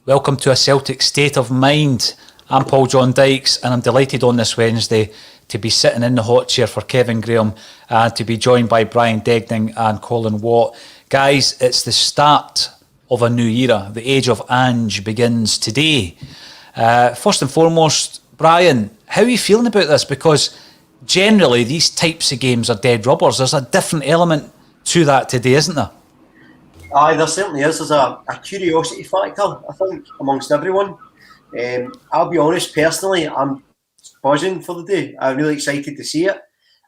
Welcome to A Celtic State of Mind. I'm Paul John Dykes, and I'm delighted on this Wednesday to be sitting in the hot chair for Kevin Graham and to be joined by Brian Degning and Colin Watt. Guys, it's the start of a new era. The Age of Ange begins today. First and foremost, Brian, how are you feeling about this? Because generally these types of games are dead rubbers. There's a different element to that today, isn't there? Aye, there certainly is. There's a curiosity factor, I think, amongst everyone. I'll be honest, personally, I'm buzzing for the day. I'm really excited to see it.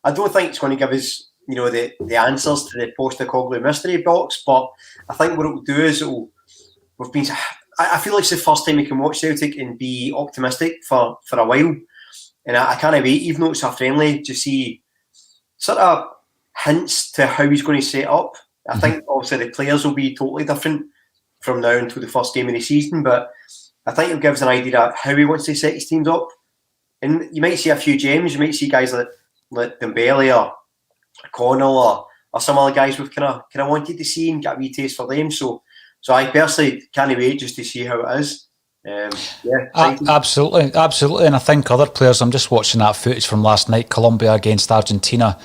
I don't think it's going to give us, the answers to the Postecoglou mystery box, but I think what it will do is I feel like it's the first time we can watch Celtic and be optimistic for a while. And I can't wait, even though it's a friendly, to see sort of hints to how he's going to set up. I think obviously the players will be totally different from now until the first game of the season, but I think it'll give us an idea of how he wants to set his teams up. And you might see a few gems. You might see guys like Dembele or Connell or some other guys we've kind of wanted to see and get a wee taste for them. So I personally can't wait just to see how it is. Absolutely. And I think other players, I'm just watching that footage from last night, Colombia against Argentina,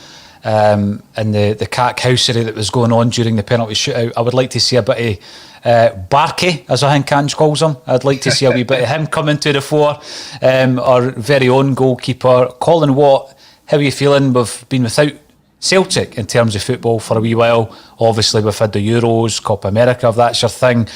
and the cackhousery that was going on during the penalty shootout. I would like to see a bit of Barkey, as I think Ange calls him. I'd like to see a wee bit of him coming to the fore. Our very own goalkeeper, Colin Watt. How are you feeling? We've been without Celtic in terms of football for a wee while. Obviously, we've had the Euros, Copa America, if that's your thing.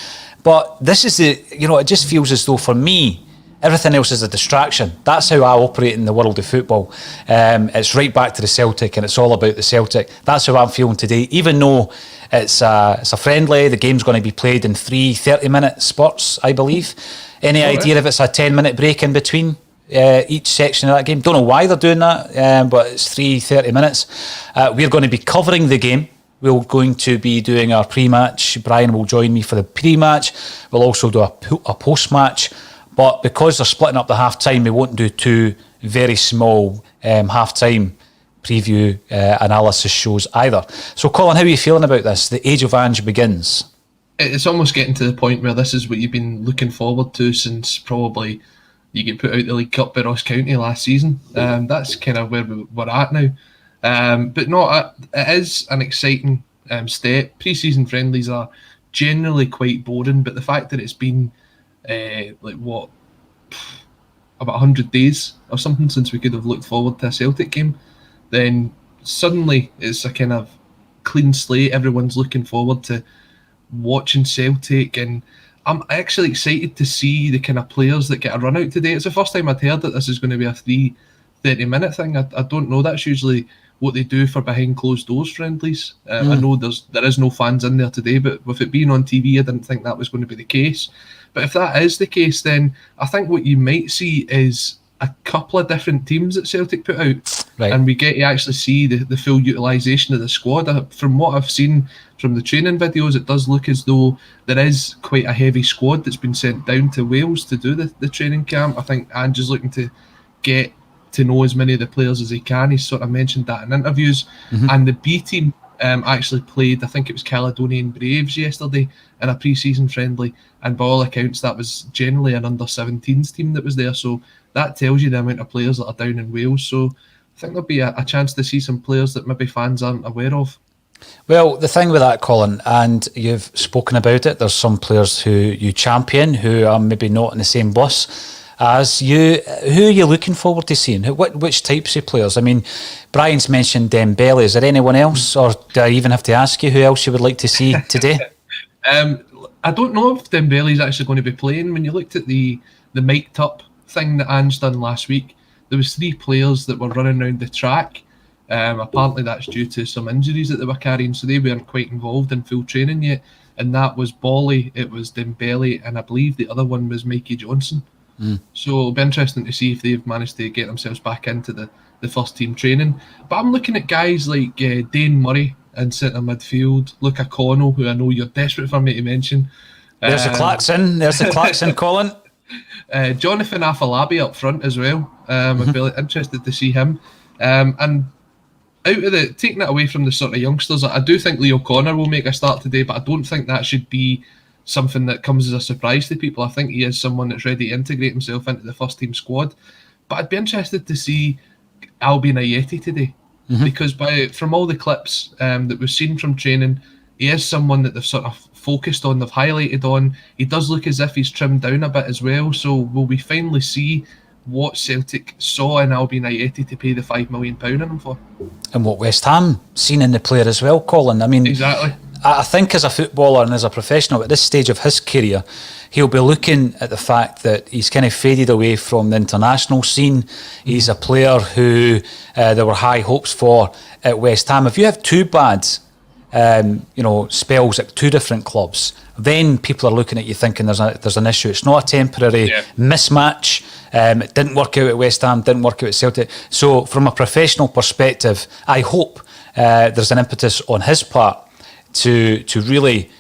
But this is it just feels as though for me, everything else is a distraction. That's how I operate in the world of football. It's right back to the Celtic, and it's all about the Celtic. That's how I'm feeling today. Even though it's a friendly, the game's going to be played in 3 30-minute spurts, I believe. Any idea if it's a 10-minute break in between each section of that game? Don't know why they're doing that, but it's 30 minutes. We're going to be covering the game. We're going to be doing our pre-match. Brian will join me for the pre-match. We'll also do a post-match. But because they're splitting up the half-time, we won't do 2 very small half-time preview analysis shows either. So, Colin, how are you feeling about this? The Age of Ange begins. It's almost getting to the point where this is what you've been looking forward to since probably you get put out the League Cup by Ross County last season. That's kind of where we're at now. But no, it is an exciting step. Pre-season friendlies are generally quite boring, but the fact that it's been about 100 days or something since we could have looked forward to a Celtic game, then suddenly it's a kind of clean slate. Everyone's looking forward to watching Celtic, and I'm actually excited to see the kind of players that get a run out today. It's the first time I'd heard that this is going to be a 30-minute thing. I don't know. That's usually what they do for behind closed doors friendlies. I know there is no fans in there today, but with it being on TV, I didn't think that was going to be the case. But if that is the case, then I think what you might see is a couple of different teams that Celtic put out, right, and we get to actually see the full utilisation of the squad. From what I've seen from the training videos, it does look as though there is quite a heavy squad that's been sent down to Wales to do the training camp. I think Ange is looking to get to know as many of the players as he can. He's sort of mentioned that in interviews. And the B team actually played, I think it was Caledonian Braves yesterday in a pre-season friendly, and by all accounts that was generally an under-17s team that was there, so that tells you the amount of players that are down in Wales. So I think there'll be a chance to see some players that maybe fans aren't aware of. Well, the thing with that, Colin, and you've spoken about it, there's some players who you champion who are maybe not in the same bus as you. Who are you looking forward to seeing? Which types of players? I mean, Brian's mentioned Dembele. Is there anyone else, or do I even have to ask you who else you would like to see today? I don't know if Dembele's actually going to be playing. When you looked at the mic'd up thing that Ange done last week, there was 3 players that were running around the track. Apparently that's due to some injuries that they were carrying, so they weren't quite involved in full training yet. And that was Bolly, it was Dembele, and I believe the other one was Mikey Johnson. So it'll be interesting to see if they've managed to get themselves back into the first team training. But I'm looking at guys like Dane Murray in centre midfield, Luca Connell, who I know you're desperate for me to mention. There's the Clarkson, Colin. Jonathan Afolabi up front as well. I'd be interested to see him. And out of taking it away from the sort of youngsters, I do think Leo Connor will make a start today, but I don't think that should be something that comes as a surprise to people. I think he is someone that's ready to integrate himself into the first team squad. But I'd be interested to see Albion Ayeti today, because from all the clips that we've seen from training, he is someone that they've sort of focused on, they've highlighted on. He does look as if he's trimmed down a bit as well. So will we finally see what Celtic saw in Albion Ayeti to pay the £5 million on him for? And what West Ham seen in the player as well, Colin. I mean, exactly. I think as a footballer and as a professional at this stage of his career, he'll be looking at the fact that he's kind of faded away from the international scene. He's a player who there were high hopes for at West Ham. If you have two bad spells at two different clubs, then people are looking at you thinking there's an issue. It's not a temporary mismatch. It didn't work out at West Ham, didn't work out at Celtic. So from a professional perspective, I hope there's an impetus on his part to really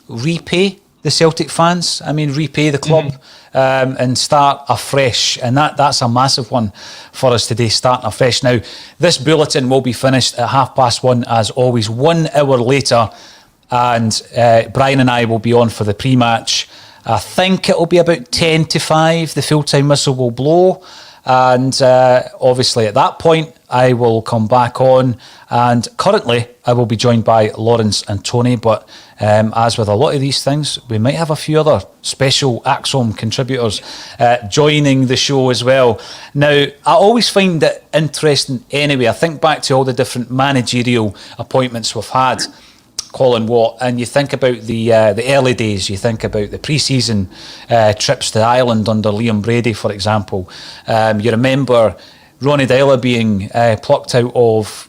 repay the Celtic fans. I mean, repay the club and start afresh. And that's a massive one for us today, starting afresh. Now, this bulletin will be finished at 1:30 as always, 1 hour later. And Brian and I will be on for the pre-match. I think it will be about 10 to 5. The full-time whistle will blow. And obviously at that point, I will come back on. And currently, I will be joined by Lawrence and Tony. But as with a lot of these things, we might have a few other special ACSOM contributors joining the show as well. Now, I always find it interesting anyway. I think back to all the different managerial appointments we've had, Colin Watt, and you think about the early days, you think about the pre-season trips to Ireland under Liam Brady, for example. You remember Ronnie Deila being plucked out of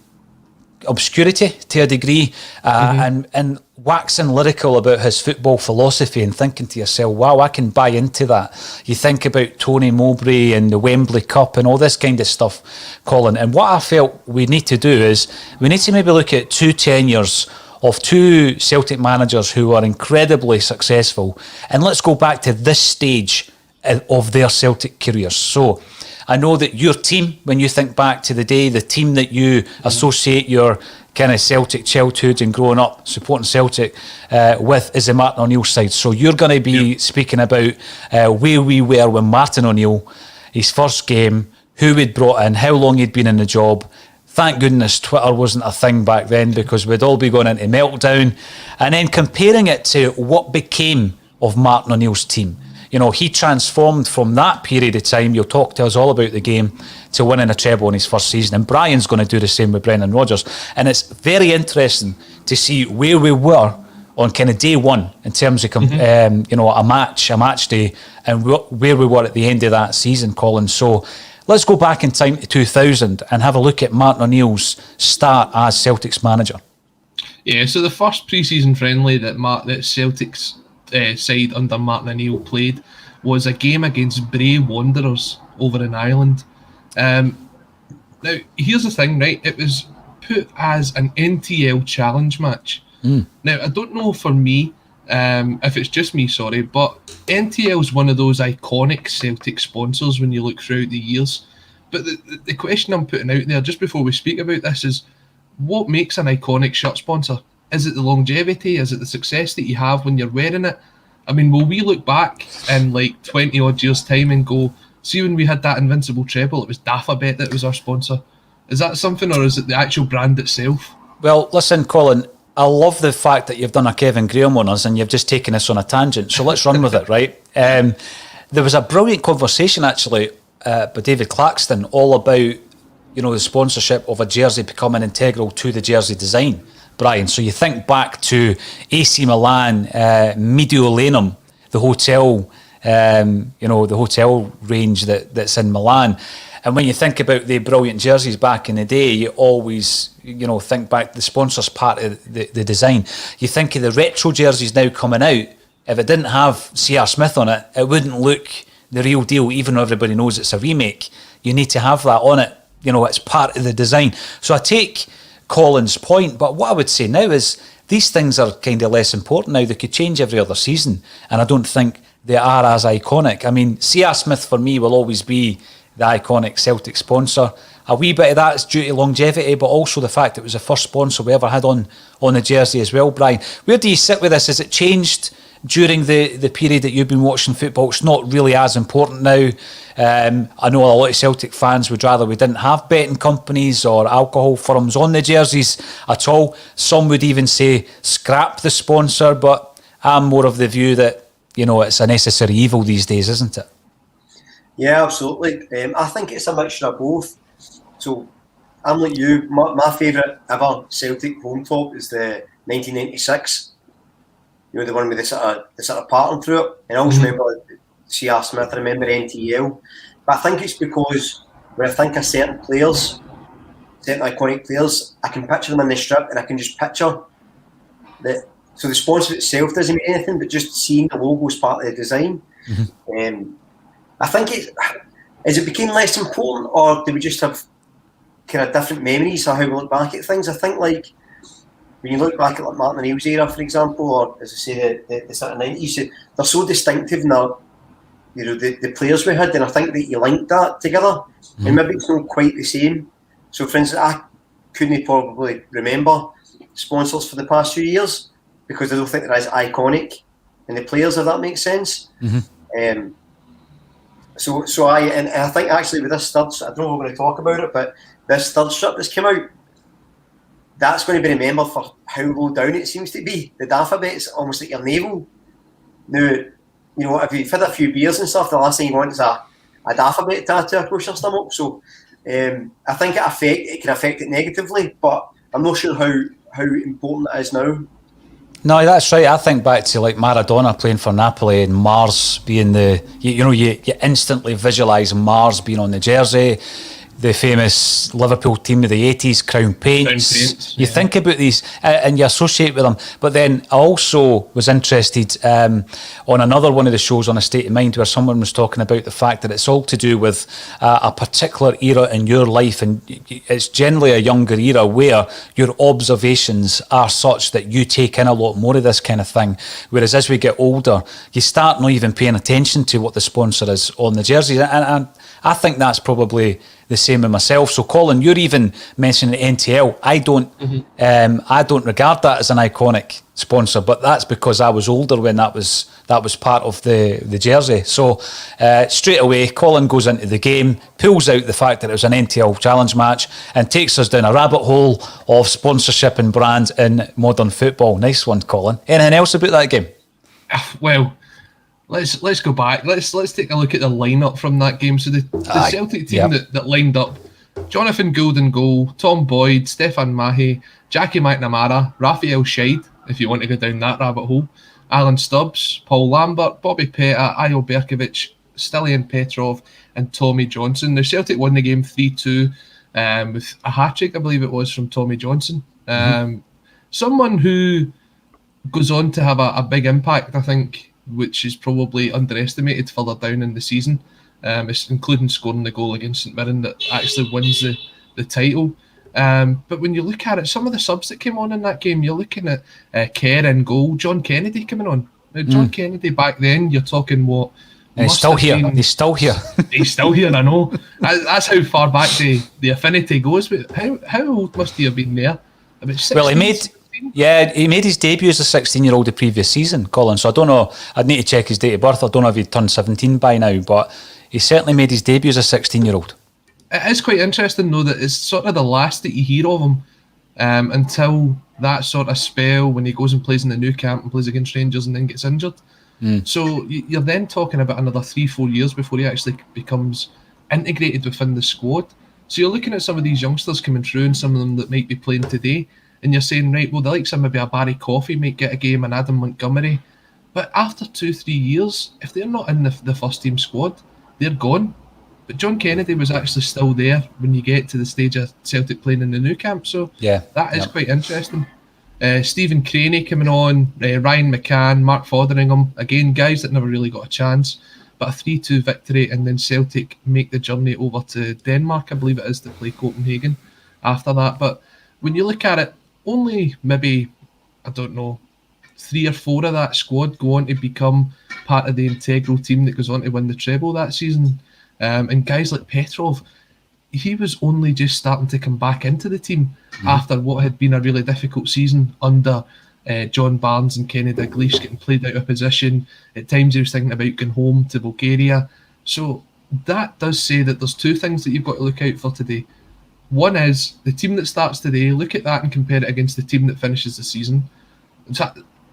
obscurity to a degree and waxing lyrical about his football philosophy and thinking to yourself, wow, I can buy into that. You think about Tony Mowbray and the Wembley Cup and all this kind of stuff, Colin. And what I felt we need to do is we need to maybe look at 2 tenures of 2 Celtic managers who are incredibly successful, and let's go back to this stage of their Celtic careers. So I know that your team, when you think back to the day, the team that you associate your kind of Celtic childhood and growing up supporting Celtic with is the Martin O'Neill side. So you're going to be speaking about where we were when Martin O'Neill, his first game, who we'd brought in, how long he'd been in the job. Thank goodness Twitter wasn't a thing back then, because we'd all be going into meltdown. And then comparing it to what became of Martin O'Neill's team. You know, he transformed from that period of time, you'll talk to us all about the game, to winning a treble in his first season. And Brian's going to do the same with Brendan Rodgers. And it's very interesting to see where we were on kind of day one in terms of, a match day, and where we were at the end of that season, Colin. So let's go back in time to 2000 and have a look at Martin O'Neill's start as Celtic's manager. Yeah, so the first pre-season friendly that Celtic's side under Martin O'Neill played was a game against Bray Wanderers over in Ireland. Now, here's the thing, right? It was put as an NTL challenge match. Now, I don't know for me, if it's just me, sorry, but NTL is one of those iconic Celtic sponsors when you look throughout the years. But the question I'm putting out there just before we speak about this is, what makes an iconic shirt sponsor? Is it the longevity? Is it the success that you have when you're wearing it? I mean, will we look back in like 20 odd years time and go, see when we had that invincible treble, it was Dafabet that was our sponsor? Is that something, or is it the actual brand itself? Well, listen, Colin, I love the fact that you've done a Kevin Graham on us and you've just taken us on a tangent. So let's run with it, right? There was a brilliant conversation actually by David Claxton all about, the sponsorship of a jersey becoming integral to the jersey design, Brian. So you think back to AC Milan, Mediolanum, the hotel, the hotel range that's in Milan. And when you think about the brilliant jerseys back in the day, you always, think back to the sponsors part of the design. You think of the retro jerseys now coming out. If it didn't have C.R. Smith on it, it wouldn't look the real deal, even though everybody knows it's a remake. You need to have that on it. It's part of the design. So I take Colin's point, but what I would say now is these things are kind of less important now. They could change every other season, and I don't think they are as iconic. I mean, C.R. Smith for me will always be the iconic Celtic sponsor. a wee bit of that's due to longevity, but also the fact it was the first sponsor we ever had on the jersey as well. Brian, where do you sit with this? Has it changed during the period that you've been watching football? It's not really as important now. I know a lot of Celtic fans would rather we didn't have betting companies or alcohol firms on the jerseys at all. Some would even say scrap the sponsor, but I'm more of the view that, you know, it's a necessary evil these days, isn't it? Yeah, absolutely. I think it's a mixture of both. So I'm like you. My favourite ever Celtic home top is the 1996. You know, the one with the sort of pattern through it. And I always remember C.R. Smith, I remember NTL. But I think it's because when I think of certain players, certain iconic players, I can picture them in the strip and I can just picture that. So the sponsor itself doesn't mean anything, but just seeing the logo as part of the design. I think as it became less important, or do we just have kind of different memories of how we look back at things? I think, like, when you look back at like Martin O'Neill's era, for example, or as I say, the sort of 90s, they're so distinctive now, you know, the players we had, and I think that you link that together, and maybe it's not quite the same. So, for instance, I couldn't probably remember sponsors for the past few years because I don't think they're as iconic in the players, if that makes sense. So I think actually with this third, I don't know if we're going to talk about it, but this third strip that's come out, that's going to be remembered for how low down it seems to be. The alphabet's almost like your navel. Now, you know, if you've had a few beers and stuff, the last thing you want is a alphabet tattoo across your stomach. So I think it can affect it negatively, but I'm not sure how important it is now. No, that's right. I think back to like Maradona playing for Napoli and Mars being you instantly visualise Mars being on the jersey. The famous Liverpool team of the 80s, Crown Paints. You think about these and you associate with them. But then I also was interested on another one of the shows on A State of Mind where someone was talking about the fact that it's all to do with a particular era in your life, and it's generally a younger era where your observations are such that you take in a lot more of this kind of thing. Whereas as we get older, you start not even paying attention to what the sponsor is on the jersey. And I think that's probably the same with myself. So, Colin, you're even mentioning NTL. I don't regard that as an iconic sponsor, but that's because I was older when that was part of the jersey. So, straight away, Colin goes into the game, pulls out the fact that it was an NTL challenge match, and takes us down a rabbit hole of sponsorship and brand in modern football. Nice one, Colin. Anything else about that game? Well, let's go back. Let's take a look at the lineup from that game. So the Celtic team that lined up: Jonathan Gould in goal, Tom Boyd, Stefan Mahe, Jackie McNamara, Raphael Scheid, if you want to go down that rabbit hole, Alan Stubbs, Paul Lambert, Bobby Petta, Ayo Berkovic, Stilian Petrov, and Tommy Johnson. The Celtic won the game 3-2 with a hat-trick, I believe it was, from Tommy Johnson. Someone who goes on to have a big impact, I think, which is probably underestimated further down in the season, including scoring the goal against St Mirren that actually wins the title. But when you look at it, some of the subs that came on in that game, you're looking at Kerr in goal, John Kennedy coming on. Now, John Kennedy back then, you're talking what? And he's still here. He's still here. He's still here, I know. That's how far back the affinity goes. But how old must he have been there? About 16, well, he made his debut as a 16-year-old the previous season, Colin. So I don't know. I'd need to check his date of birth. I don't know if he'd turned 17 by now, but he certainly made his debut as a 16-year-old. It is quite interesting, though, that it's sort of the last that you hear of him until that sort of spell when he goes and plays in the new camp and plays against Rangers and then gets injured. So you're then talking about another 3-4 years before he actually becomes integrated within the squad. So you're looking at some of these youngsters coming through and some of them that might be playing today, and you're saying, right, well, the likes of maybe a Barry Coffey might get a game, and Adam Montgomery. But after 2-3 years, if they're not in the first team squad, they're gone. But John Kennedy was actually still there when you get to the stage of Celtic playing in the new camp. So that is quite interesting. Stephen Craney coming on, Ryan McCann, Mark Fotheringham. Again, guys that never really got a chance. But a 3-2 victory, and then Celtic make the journey over to Denmark, I believe it is, to play Copenhagen after that. But when you look at it, only maybe, I don't know, 3 or 4 of that squad go on to become part of the integral team that goes on to win the treble that season. And guys like Petrov, he was only just starting to come back into the team after what had been a really difficult season under John Barnes and Kenny Dalglish, getting played out of position. At times he was thinking about going home to Bulgaria. So that does say that there's two things that you've got to look out for today. One is the team that starts today, look at that and compare it against the team that finishes the season.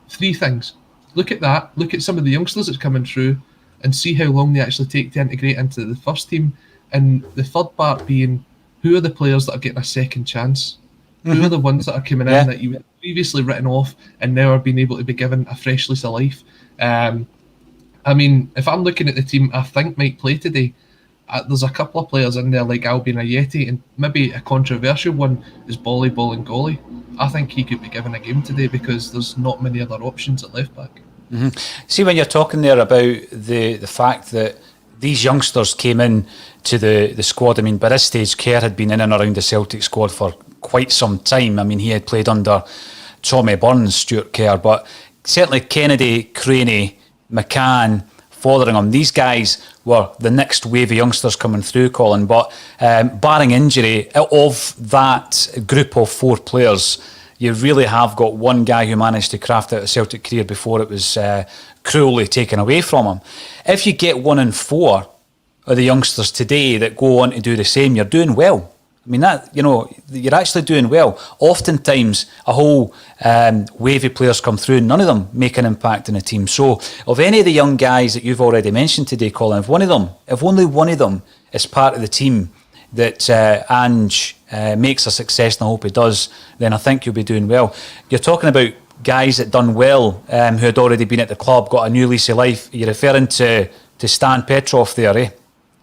Three things. Look at that, look at some of the youngsters that's coming through and see how long they actually take to integrate into the first team. And the third part being, who are the players that are getting a second chance? Who are the ones that are coming in that you had previously written off and now are being able to be given a fresh lease of life? I mean, if I'm looking at the team I think might play today, there's a couple of players in there like Albion Ayeti, and maybe a controversial one is Bolly Bolingoli. I think he could be given a game today because there's not many other options at left back. See, when you're talking there about the fact that these youngsters came in to the squad, I mean, by this stage, Kerr had been in and around the Celtic squad for quite some time. I mean, he had played under Tommy Burns, Stuart Kerr, but certainly Kennedy, Craney, McCann, Fotheringham, these guys were the next wave of youngsters coming through, Colin. But barring injury, of that group of four players, you really have got one guy who managed to craft out a Celtic career before it was cruelly taken away from him. If you get 1 in 4 of the youngsters today that go on to do the same, you're doing well. I mean, that, you're actually doing well. Oftentimes, a whole wave of players come through and none of them make an impact in a team. So, of any of the young guys that you've already mentioned today, Colin, if only one of them is part of the team that Ange makes a success, and I hope he does, then I think you'll be doing well. You're talking about guys that done well, who had already been at the club, got a new lease of life. You're referring to Stan Petrov there, eh?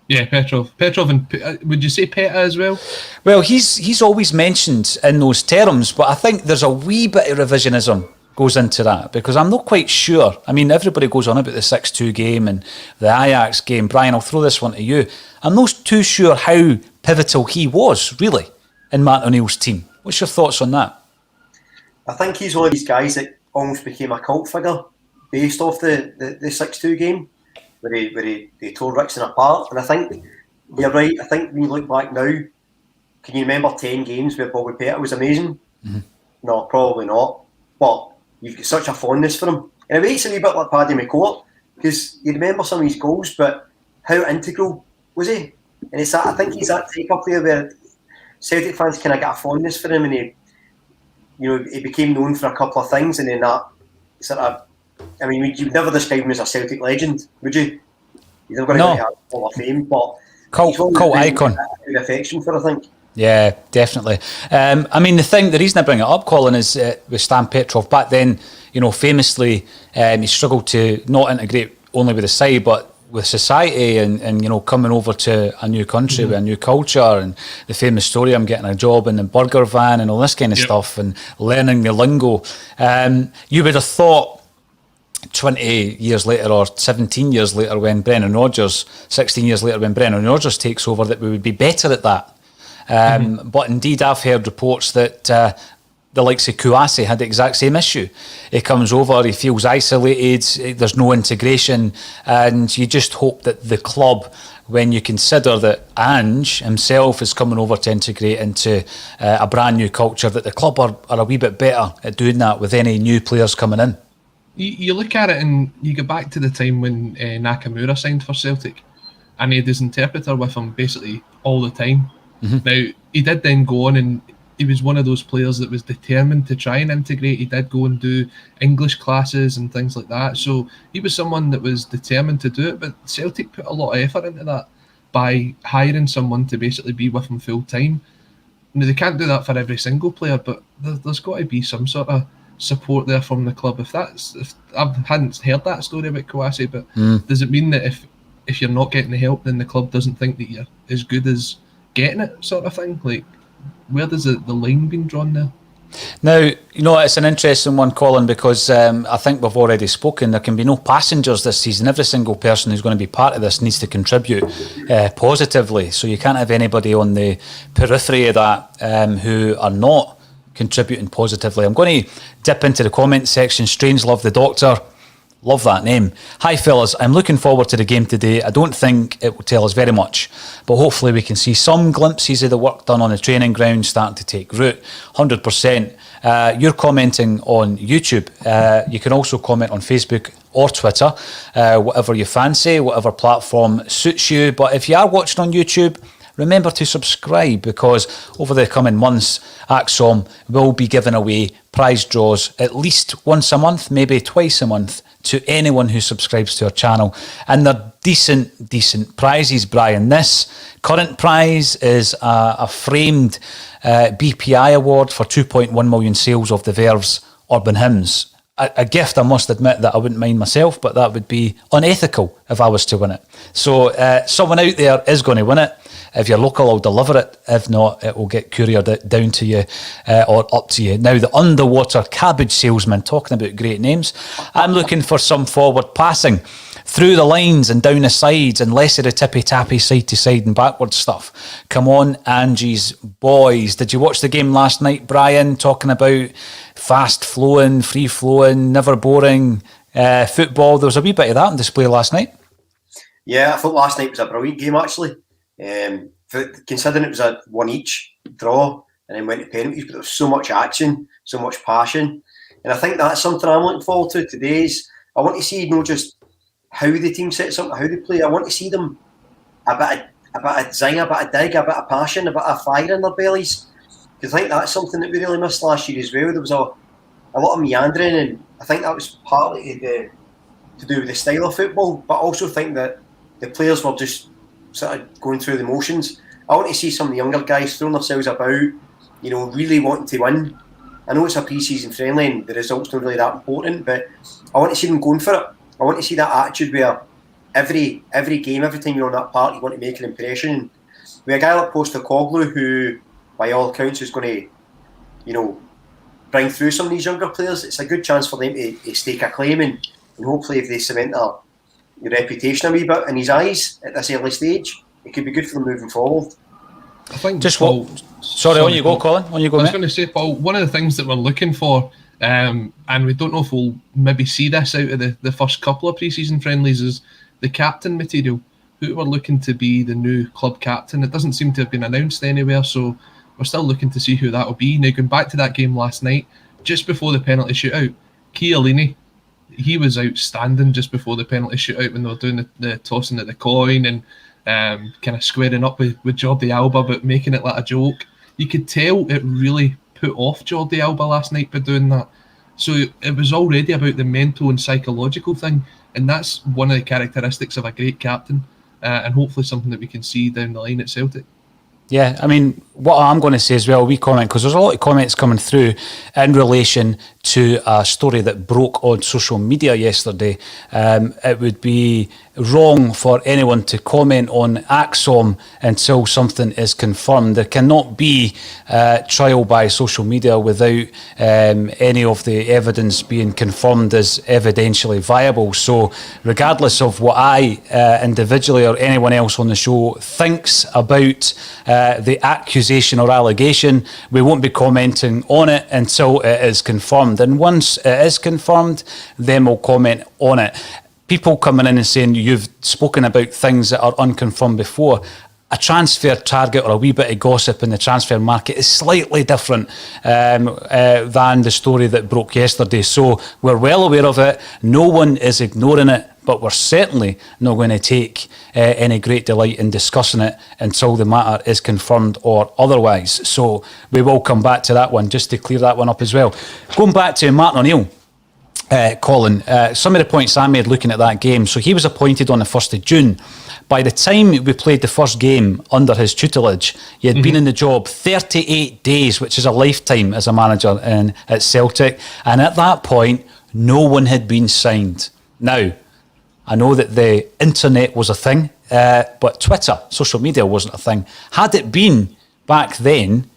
Yeah, Petrov, and would you say Peta as well? Well, he's always mentioned in those terms, but I think there's a wee bit of revisionism goes into that, because I'm not quite sure. I mean, everybody goes on about the 6-2 game and the Ajax game. Brian, I'll throw this one to you. I'm not too sure how pivotal he was, really, in Matt O'Neill's team. What's your thoughts on that? I think he's one of these guys that almost became a cult figure based off the 6-2 game, where he tore Rixon apart. And I think you're right. I think when you look back now, can you remember 10 games where Bobby Peta was amazing? Mm-hmm. No, probably not. But you've got such a fondness for him. And it makes it a wee bit like Paddy McCourt, because you remember some of his goals, but how integral was he? And it's that, I think he's that type of player where Celtic fans kind of get a fondness for him, and he became known for a couple of things, and then that sort of, I mean, you'd never describe him as a Celtic legend, would you? He's never going to get a Hall of Fame, but cult icon. Good affection for, I think. Yeah, definitely. I mean, the reason I bring it up, Colin, is with Stan Petrov back then, famously he struggled to not integrate only with the side, but with society, and coming over to a new country with a new culture, and the famous story, I'm getting a job in the burger van and all this kind of stuff, and learning the lingo. You would have thought 20 years later or 17 years later when Brendan Rodgers, 16 years later when Brendan Rodgers takes over, that we would be better at that. But indeed, I've heard reports that the likes of Kouassi had the exact same issue. He comes over, he feels isolated, there's no integration, and you just hope that the club, when you consider that Ange himself is coming over to integrate into a brand new culture, that the club are a wee bit better at doing that with any new players coming in. You look at it and you go back to the time when Nakamura signed for Celtic, and he had his interpreter with him basically all the time. Now, he did then go on, and he was one of those players that was determined to try and integrate. He did go and do English classes and things like that. So he was someone that was determined to do it, but Celtic put a lot of effort into that by hiring someone to basically be with him full time. Now, they can't do that for every single player, but there's got to be some sort of support there from the club. If I hadn't heard that story about Kouassi, but does it mean that if you're not getting the help, then the club doesn't think that you're as good as getting it, sort of thing? Like, where does the line being drawn there? Now, it's an interesting one, Colin, because I think we've already spoken. There can be no passengers this season. Every single person who's going to be part of this needs to contribute positively. So you can't have anybody on the periphery of that who are not contributing positively. I'm going to dip into the comment section. Strange Love the Doctor Love that name. Hi fellas, I'm looking forward to the game today. I don't think it will tell us very much, but hopefully we can see some glimpses of the work done on the training ground starting to take root. 100%. You're commenting on YouTube. You can also comment on Facebook or Twitter, whatever you fancy, whatever platform suits you. But if you are watching on YouTube, remember to subscribe, because over the coming months, ACSOM will be giving away prize draws at least once a month, maybe twice a month, to anyone who subscribes to our channel. And they're decent prizes, Brian. This current prize is a framed BPI award for 2.1 million sales of the Verve's Urban Hymns. A gift, I must admit, that I wouldn't mind myself, but that would be unethical if I was to win it. So someone out there is going to win it. If you're local, I'll deliver it. If not, it will get couriered down to you or up to you. Now, the underwater cabbage salesman, talking about great names, I'm looking for some forward passing through the lines and down the sides, and less of the tippy-tappy side-to-side and backward stuff. Come on, Angie's boys. Did you watch the game last night, Brian, talking about fast-flowing, free-flowing, never boring football? There was a wee bit of that on display last night. Yeah, I thought last night was a brilliant game, actually. Considering it was a one each draw and then went to penalties, but there was so much action, so much passion. And I think that's something I'm looking forward to today. I want to see not just how the team sets up, how they play. I want to see them a bit of zing, a bit of dig, a bit of passion, a bit of fire in their bellies. Because I think that's something that we really missed last year as well. There was a lot of meandering, and I think that was partly to do with the style of football, but I also think that the players were just sort of going through the motions. I want to see some of the younger guys throwing themselves about, really wanting to win. I know it's a pre-season friendly and the results not really that important, but I want to see them going for it. I want to see that attitude where every game, every time you're on that park, you want to make an impression. With a guy like Postecoglou, who, by all accounts, is going to, bring through some of these younger players, it's a good chance for them to stake a claim, and hopefully if they cement their reputation a wee bit in his eyes at this early stage, it could be good for them moving forward. I think Sorry, on you go, Colin. On you go, I was going to say, Paul, one of the things that we're looking for, and we don't know if we'll maybe see this out of the first couple of pre-season friendlies, is the captain material. Who we're looking to be the new club captain. It doesn't seem to have been announced anywhere, so we're still looking to see who that will be. Now, going back to that game last night, just before the penalty shootout, Chiellini, he was outstanding just before the penalty shootout when they were doing the tossing of the coin and kind of squaring up with Jordi Alba, but making it like a joke. You could tell it really put off Jordi Alba last night by doing that. So it was already about the mental and psychological thing, and that's one of the characteristics of a great captain, and hopefully something that we can see down the line at Celtic. Yeah, I mean, what I'm going to say as well, we comment, because there's a lot of comments coming through in relation to a story that broke on social media yesterday. It would be wrong for anyone to comment on ACSOM until something is confirmed. There cannot be trial by social media without any of the evidence being confirmed as evidentially viable. So regardless of what I individually or anyone else on the show thinks about the accusation or allegation, we won't be commenting on it until it is confirmed. And once it is confirmed, then we'll comment on it. People coming in and saying you've spoken about things that are unconfirmed before. A transfer target or a wee bit of gossip in the transfer market is slightly different than the story that broke yesterday. So we're well aware of it. No one is ignoring it, but we're certainly not going to take any great delight in discussing it until the matter is confirmed or otherwise. So we will come back to that one, just to clear that one up as well. Going back to Martin O'Neill, Colin, some of the points I made looking at that game. So he was appointed on the 1st of June. By the time we played the first game under his tutelage, he had been in the job 38 days, which is a lifetime as a manager at Celtic. And at that point, no one had been signed. Now, I know that the internet was a thing, but Twitter, social media wasn't a thing. Had it been back then,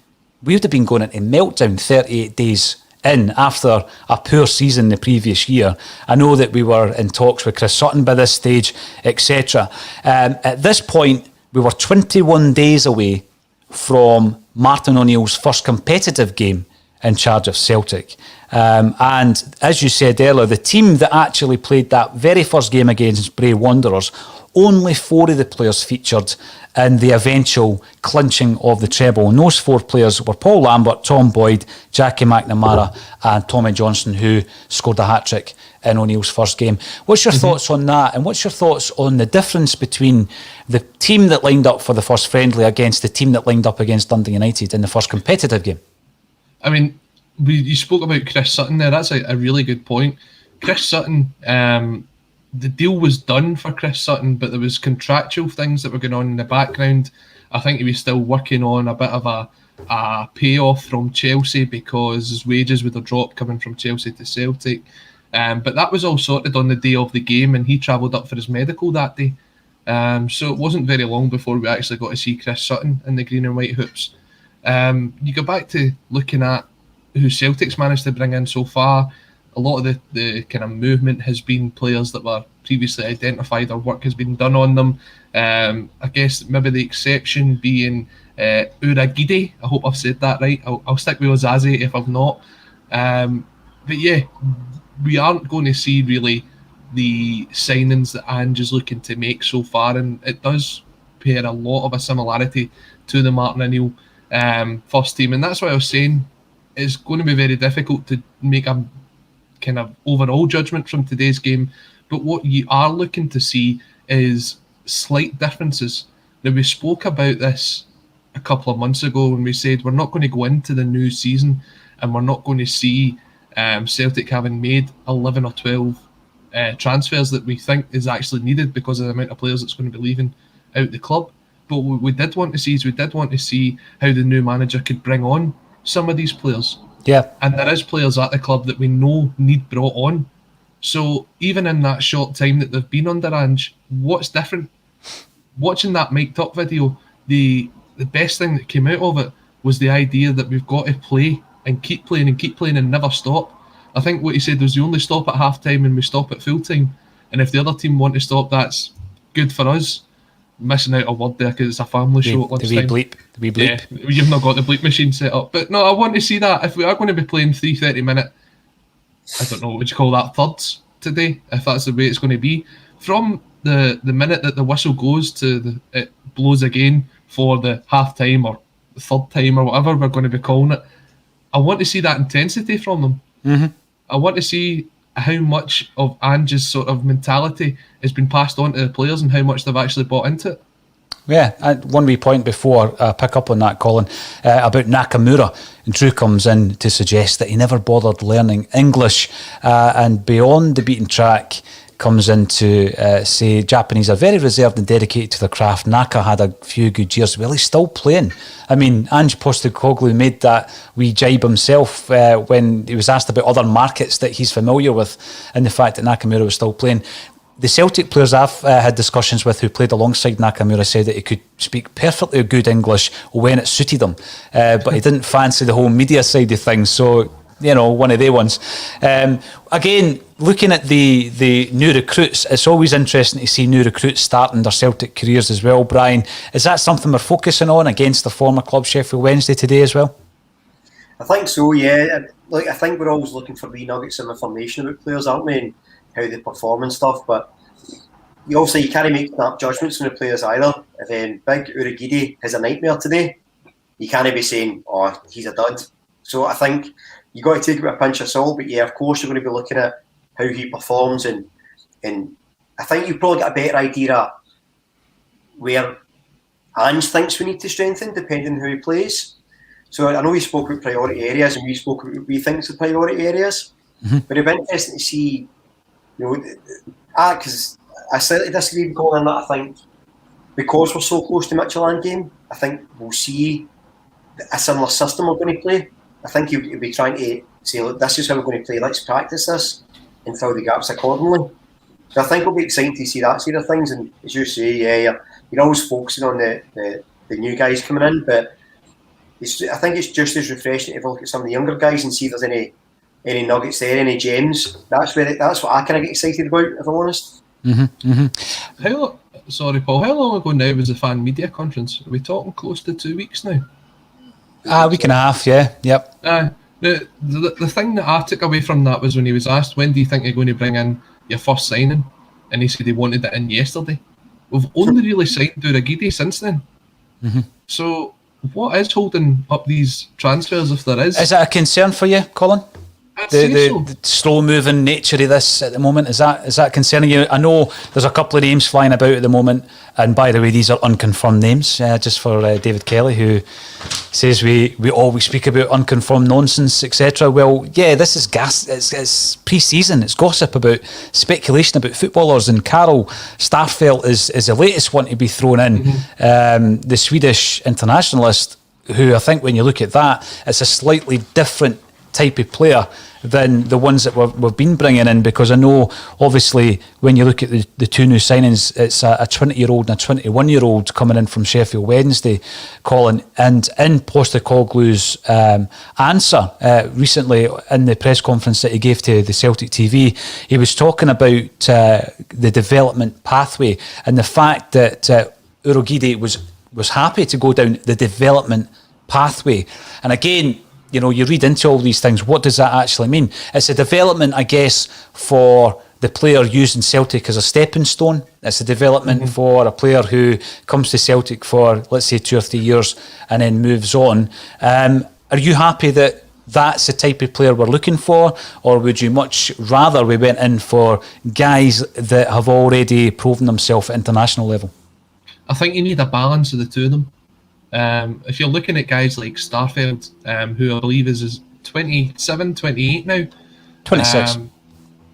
we would have been going into meltdown 38 days in after a poor season the previous year. I know that we were in talks with Chris Sutton by this stage, etc. At this point, we were 21 days away from Martin O'Neill's first competitive game in charge of Celtic. And as you said earlier, the team that actually played that very first game against Bray Wanderers, only 4 of the players featured in the eventual clinching of the treble. And those 4 players were Paul Lambert, Tom Boyd, Jackie McNamara and Tommy Johnson, who scored a hat-trick in O'Neill's first game. What's your thoughts on that? And what's your thoughts on the difference between the team that lined up for the first friendly against the team that lined up against Dundee United in the first competitive game? I mean, you spoke about Chris Sutton there. That's a really good point. Chris Sutton, the deal was done for Chris Sutton, but there was contractual things that were going on in the background. I think he was still working on a bit of a payoff from Chelsea because his wages would have dropped coming from Chelsea to Celtic. But that was all sorted on the day of the game, and he travelled up for his medical that day. So it wasn't very long before we actually got to see Chris Sutton in the green and white hoops. You go back to looking at who Celtic's managed to bring in so far. A lot of the kind of movement has been players that were previously identified or work has been done on them. I guess maybe the exception being Uragide. I hope I've said that right. I'll stick with Ozazi if I've not. But yeah, we aren't going to see really the signings that Ange is looking to make so far, and it does bear a lot of a similarity to the Martin O'Neill first team, and that's why I was saying it's going to be very difficult to make a kind of overall judgment from today's game. But what you are looking to see is slight differences. Now, we spoke about this a couple of months ago when we said we're not going to go into the new season and we're not going to see Celtic having made 11 or 12 transfers that we think is actually needed because of the amount of players that's going to be leaving out the club. But what we did want to see how the new manager could bring on some of these players. Yeah. And there is players at the club that we know need brought on. So even in that short time that they've been under Ange, what's different? Watching that mic'd up video, the best thing that came out of it was the idea that we've got to play and keep playing and never stop. I think what he said was you only stop at half time and we stop at full time. And if the other team want to stop, that's good for us. Missing out a word there because it's a family show at lunchtime. The wee bleep. Yeah, you've not got the bleep machine set up. But no, I want to see that. If we are going to be playing 3 30-minute, I don't know, what would you call that, thirds today, if that's the way it's going to be. From the minute that the whistle goes to it blows again for the half time or the third time or whatever we're going to be calling it, I want to see that intensity from them. Mm-hmm. I want to see how much of Ange's sort of mentality has been passed on to the players and how much they've actually bought into it. Yeah, and one wee point before I pick up on that, Colin, about Nakamura. Drew comes in to suggest that he never bothered learning English, and beyond the beaten track comes in to say Japanese are very reserved and dedicated to their craft. Naka had a few good years. Well, he's still playing. I mean, Ange Postecoglou made that wee jibe himself when he was asked about other markets that he's familiar with and the fact that Nakamura was still playing. The Celtic players I've had discussions with who played alongside Nakamura said that he could speak perfectly good English when it suited him, but he didn't fancy the whole media side of things. So, you know, one of the ones. Again, looking at the new recruits, it's always interesting to see new recruits starting their Celtic careers as well. Brian, is that something we're focusing on against the former club Sheffield Wednesday today as well? I think so, yeah. Like, I think we're always looking for wee nuggets of information about players, aren't we, and how they perform and stuff. But you can't make snap judgments on the players either. If Big Uragide has a nightmare today, you can't be saying, oh, he's a dud. So I think you got to take it with a pinch of salt. But yeah, of course, you're going to be looking at how he performs, and I think you probably get a better idea of where Ange thinks we need to strengthen, depending on who he plays. So I know we spoke about priority areas, and we spoke about what we think the priority areas. Mm-hmm. But it'd be interesting to see, you know, because I slightly disagree with Colin on that. I think because we're so close to Midfield game, I think we'll see a similar system we're going to play. I think he'll be trying to say, look, this is how we're going to play, let's practice this and fill the gaps accordingly. So I think it'll be exciting to see that side of things. And as you say, yeah, you're always focusing on the new guys coming in, but I think it's just as refreshing to look at some of the younger guys and see if there's any nuggets there, any gems. That's what I kind of get excited about, if I'm honest. Mm-hmm. Mm-hmm. Sorry, Paul. How long ago now was the fan media conference? Are we talking close to 2 weeks now? A week and a half, yeah. Yep. Now The thing that I took away from that was when he was asked, when do you think you're going to bring in your first signing? And he said he wanted it in yesterday. We've only really signed Urhoghide since then. Mm-hmm. So what is holding up these transfers, if there is? Is it a concern for you, Colin? The slow-moving nature of this at the moment, is that concerning you? I know there's a couple of names flying about at the moment, and by the way, these are unconfirmed names, just for David Kelly, who says we always speak about unconfirmed nonsense, etc. Well, yeah, this is it's pre-season, it's gossip about speculation about footballers, and Karl Starfelt is the latest one to be thrown in. Mm-hmm. The Swedish internationalist, who I think when you look at that, it's a slightly different type of player than the ones that we've been bringing in, because I know obviously when you look at the two new signings, it's a 20-year-old and a 21-year-old coming in from Sheffield Wednesday, Colin, and in Postecoglou's answer recently in the press conference that he gave to the Celtic TV, he was talking about the development pathway and the fact that Urhoghide was happy to go down the development pathway. And again, you know, you read into all these things. What does that actually mean? It's a development, I guess, for the player using Celtic as a stepping stone. It's a development for a player who comes to Celtic for, let's say, 2 or 3 years and then moves on. Are you happy that that's the type of player we're looking for, or would you much rather we went in for guys that have already proven themselves at international level? I think you need a balance of the two of them. If you're looking at guys like Starfelt, who I believe is 27, 28 now. 26.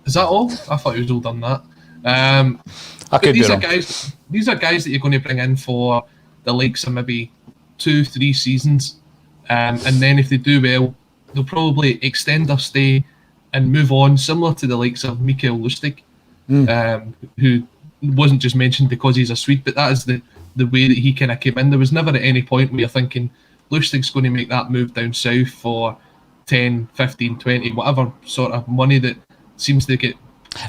Is that all? I thought he was older than that. These are guys that you're going to bring in for the likes of maybe 2-3 seasons. And then if they do well, they'll probably extend their stay and move on, similar to the likes of Mikael Lustig, who wasn't just mentioned because he's a Swede, but that is the way that he kind of came in. There was never at any point where you're thinking Lustig's going to make that move down south for 10, 15, 20, whatever sort of money that seems to get.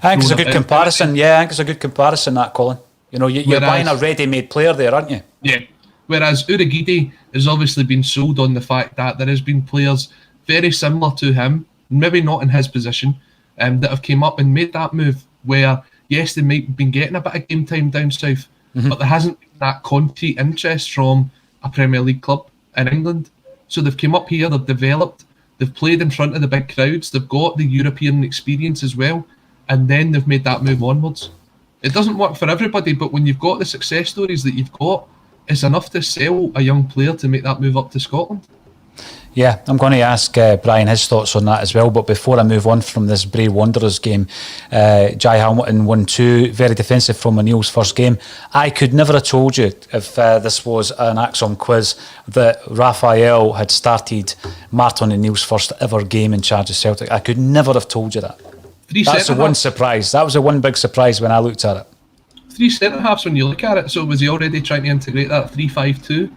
I think it's a good comparison. Yeah, I think it's a good comparison, that, Colin. You know, you're buying a ready-made player there, aren't you? Yeah. Whereas Urhoghide has obviously been sold on the fact that there has been players very similar to him, maybe not in his position, that have came up and made that move where, yes, they might have been getting a bit of game time down south, but there hasn't been that concrete interest from a Premier League club in England. So they've come up here, they've developed, they've played in front of the big crowds, they've got the European experience as well, and then they've made that move onwards. It doesn't work for everybody, but when you've got the success stories that you've got, it's enough to sell a young player to make that move up to Scotland. Yeah, I'm going to ask Brian his thoughts on that as well. But before I move on from this Bray Wanderers game, Jai Hamilton 1-2, very defensive from O'Neill's first game. I could never have told you, if this was an ACSOM quiz, that Raphael had started Martin O'Neill's first ever game in charge of Celtic. I could never have told you that. That's the one surprise. That was the one big surprise when I looked at it. 3 centre-halves when you look at it. So was he already trying to integrate that 3-5-2?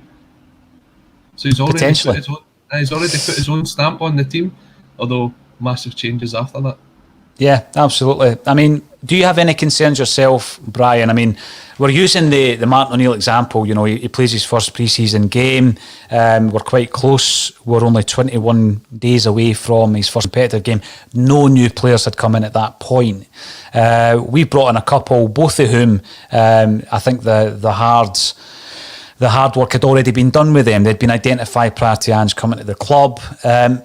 So he's already put his own stamp on the team, although massive changes after that. Yeah, absolutely. I mean, do you have any concerns yourself, Brian? I mean, we're using the Martin O'Neill example. You know, he plays his first pre-season game. We're quite close. We're only 21 days away from his first competitive game. No new players had come in at that point. We brought in a couple, both of whom I think the hard work had already been done with them. They'd been identified prior to Ange coming to the club.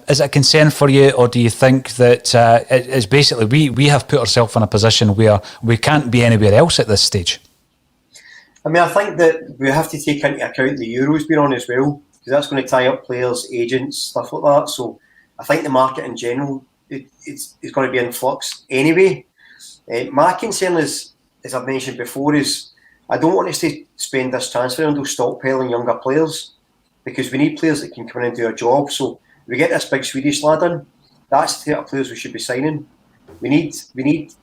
Is it a concern for you, or do you think that it's basically we have put ourselves in a position where we can't be anywhere else at this stage? I mean, I think that we have to take into account the Euros being on as well, because that's going to tie up players, agents, stuff like that. So I think the market in general it's going to be in flux anyway. My concern is, as I've mentioned before, is I don't want us to spend this transfer window stockpiling younger players, because we need players that can come in and do a job. So we get this big Swedish lad in, that's the type of players we should be signing. We need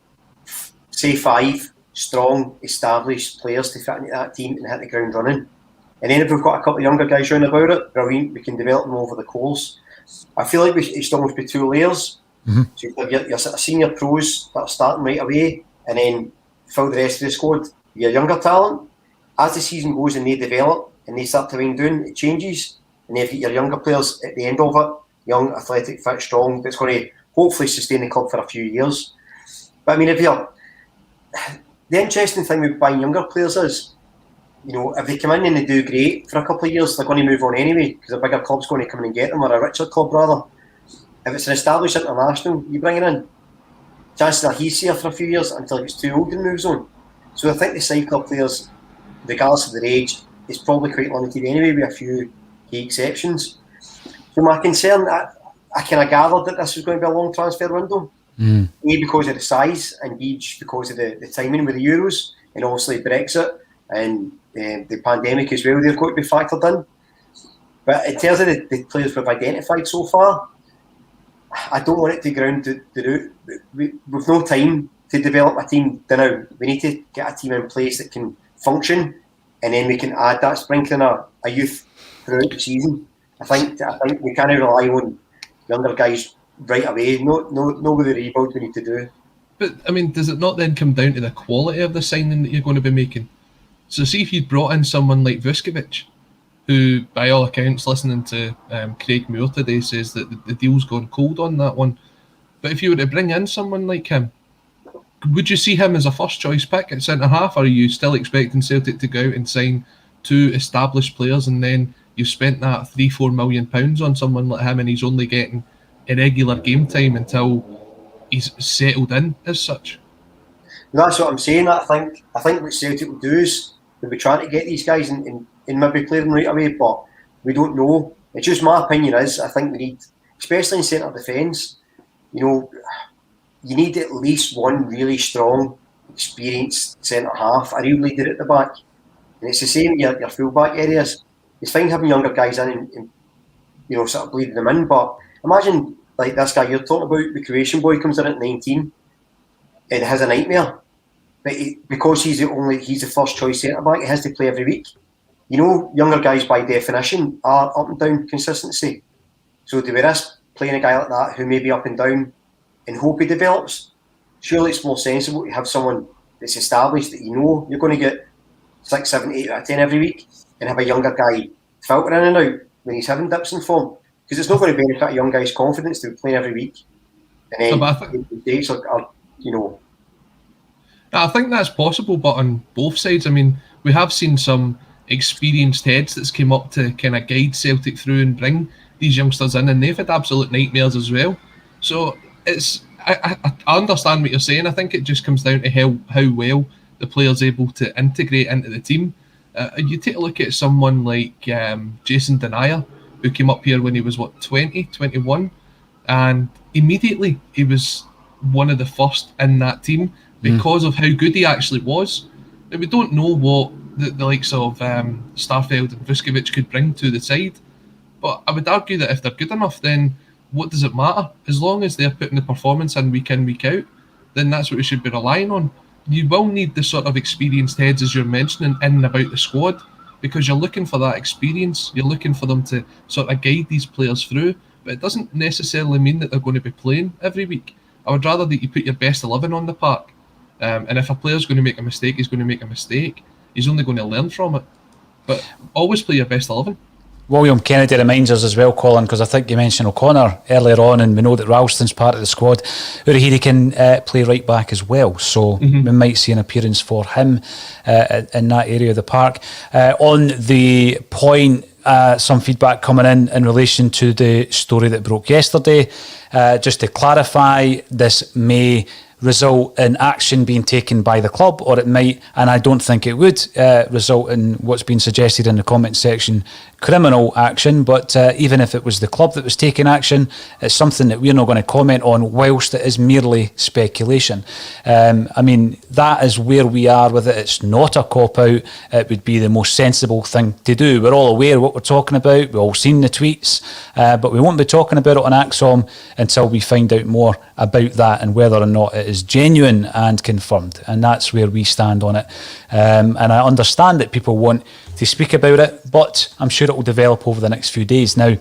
say 5 strong, established players to fit into that team and hit the ground running. And then if we've got a couple of younger guys round about it, brilliant, we can develop them over the course. I feel like it should almost be 2 layers. Mm-hmm. So you've got your senior pros that are starting right away, and then fill the rest of the squad. Your younger talent, as the season goes and they develop and they start to wind down, it changes, and then if you get your younger players at the end of it, young, athletic, fit, strong, that's going to hopefully sustain the club for a few years. But I mean, the interesting thing with buying younger players is, if they come in and they do great for a couple of years, they're going to move on anyway, because a bigger club's going to come in and get them, or a richer club rather. If it's an established international you bring it in, chances are he's here for a few years until he gets too old and moves on. So I think the cycle of players, regardless of their age, is probably quite limited anyway, with a few key exceptions. So my concern, I kind of gathered that this was going to be a long transfer window. A, because of the size, and B, because of the timing with the Euros, and obviously Brexit and the pandemic as well, they've got to be factored in. But in terms of the players we've identified so far, I don't want it to ground to do. We've no time to develop a team now. We need to get a team in place that can function, and then we can add that sprinkling a youth throughout the season. I think we can't rely on younger guys right away. No with the rebuild we need to do. But I mean, does it not then come down to the quality of the signing that you're going to be making? So see if you'd brought in someone like Vuskovic, who, by all accounts, listening to Craig Moore today, says that the deal's gone cold on that one. But if you were to bring in someone like him, would you see him as a first choice pick at centre half, or are you still expecting Celtic to go out and sign 2 established players, and then you've spent that £3-4 million on someone like him, and he's only getting irregular game time until he's settled in as such? That's what I'm saying. I think what Celtic will do is they'll be trying to get these guys and maybe play them right away, but we don't know. It's just my opinion is I think we need, especially in centre defence, you need at least one really strong, experienced centre half, a real leader at the back. And it's the same in your full back areas. It's fine having younger guys in and sort of bleeding them in, but imagine like this guy you're talking about, the Croatian boy, comes in at 19 and has a nightmare. But because he's the first choice centre back, he has to play every week. Younger guys by definition are up and down consistency. So do we risk playing a guy like that who may be up and down and hope he develops? Surely it's more sensible to have someone that's established that you're going to get 6, 7, 8 out of 10 every week, and have a younger guy filter in and out when he's having dips in form. Because it's not going to benefit a young guy's confidence to be playing every week. And then the dates are. I think that's possible, but on both sides. I mean, we have seen some experienced heads that's came up to kind of guide Celtic through and bring these youngsters in, and they've had absolute nightmares as well. So I understand what you're saying. I think it just comes down to how well the player's able to integrate into the team. You take a look at someone like Jason Denayer, who came up here when he was 20, 21, and immediately he was one of the first in that team because of how good he actually was. And we don't know what the likes of Starfelt and Vuskovic could bring to the side, but I would argue that if they're good enough, then what does it matter? As long as they're putting the performance in, week out, then that's what we should be relying on. You will need the sort of experienced heads, as you're mentioning, in and about the squad, because you're looking for that experience. You're looking for them to sort of guide these players through, but it doesn't necessarily mean that they're going to be playing every week. I would rather that you put your best 11 on the park, and if a player's going to make a mistake, he's going to make a mistake. He's only going to learn from it. But always play your best 11. William Kennedy reminds us as well, Colin, because I think you mentioned O'Connor earlier on, and we know that Ralston's part of the squad. Urahiri can play right back as well, so we might see an appearance for him in that area of the park. On the point, some feedback coming in relation to the story that broke yesterday. Just to clarify, this may result in action being taken by the club, or it might, and I don't think it would, result in what's been suggested in the comment section, criminal action. But even if it was the club that was taking action, it's something that we're not going to comment on whilst it is merely speculation. I mean, that is where we are with it. It's not a cop-out. It would be the most sensible thing to do. We're all aware of what we're talking about. We've all seen the tweets, but we won't be talking about it on ACSOM until we find out more about that and whether or not it is genuine and confirmed. And that's where we stand on it. And I understand that people want to speak about it, but I'm sure it will develop over the next few days. Now,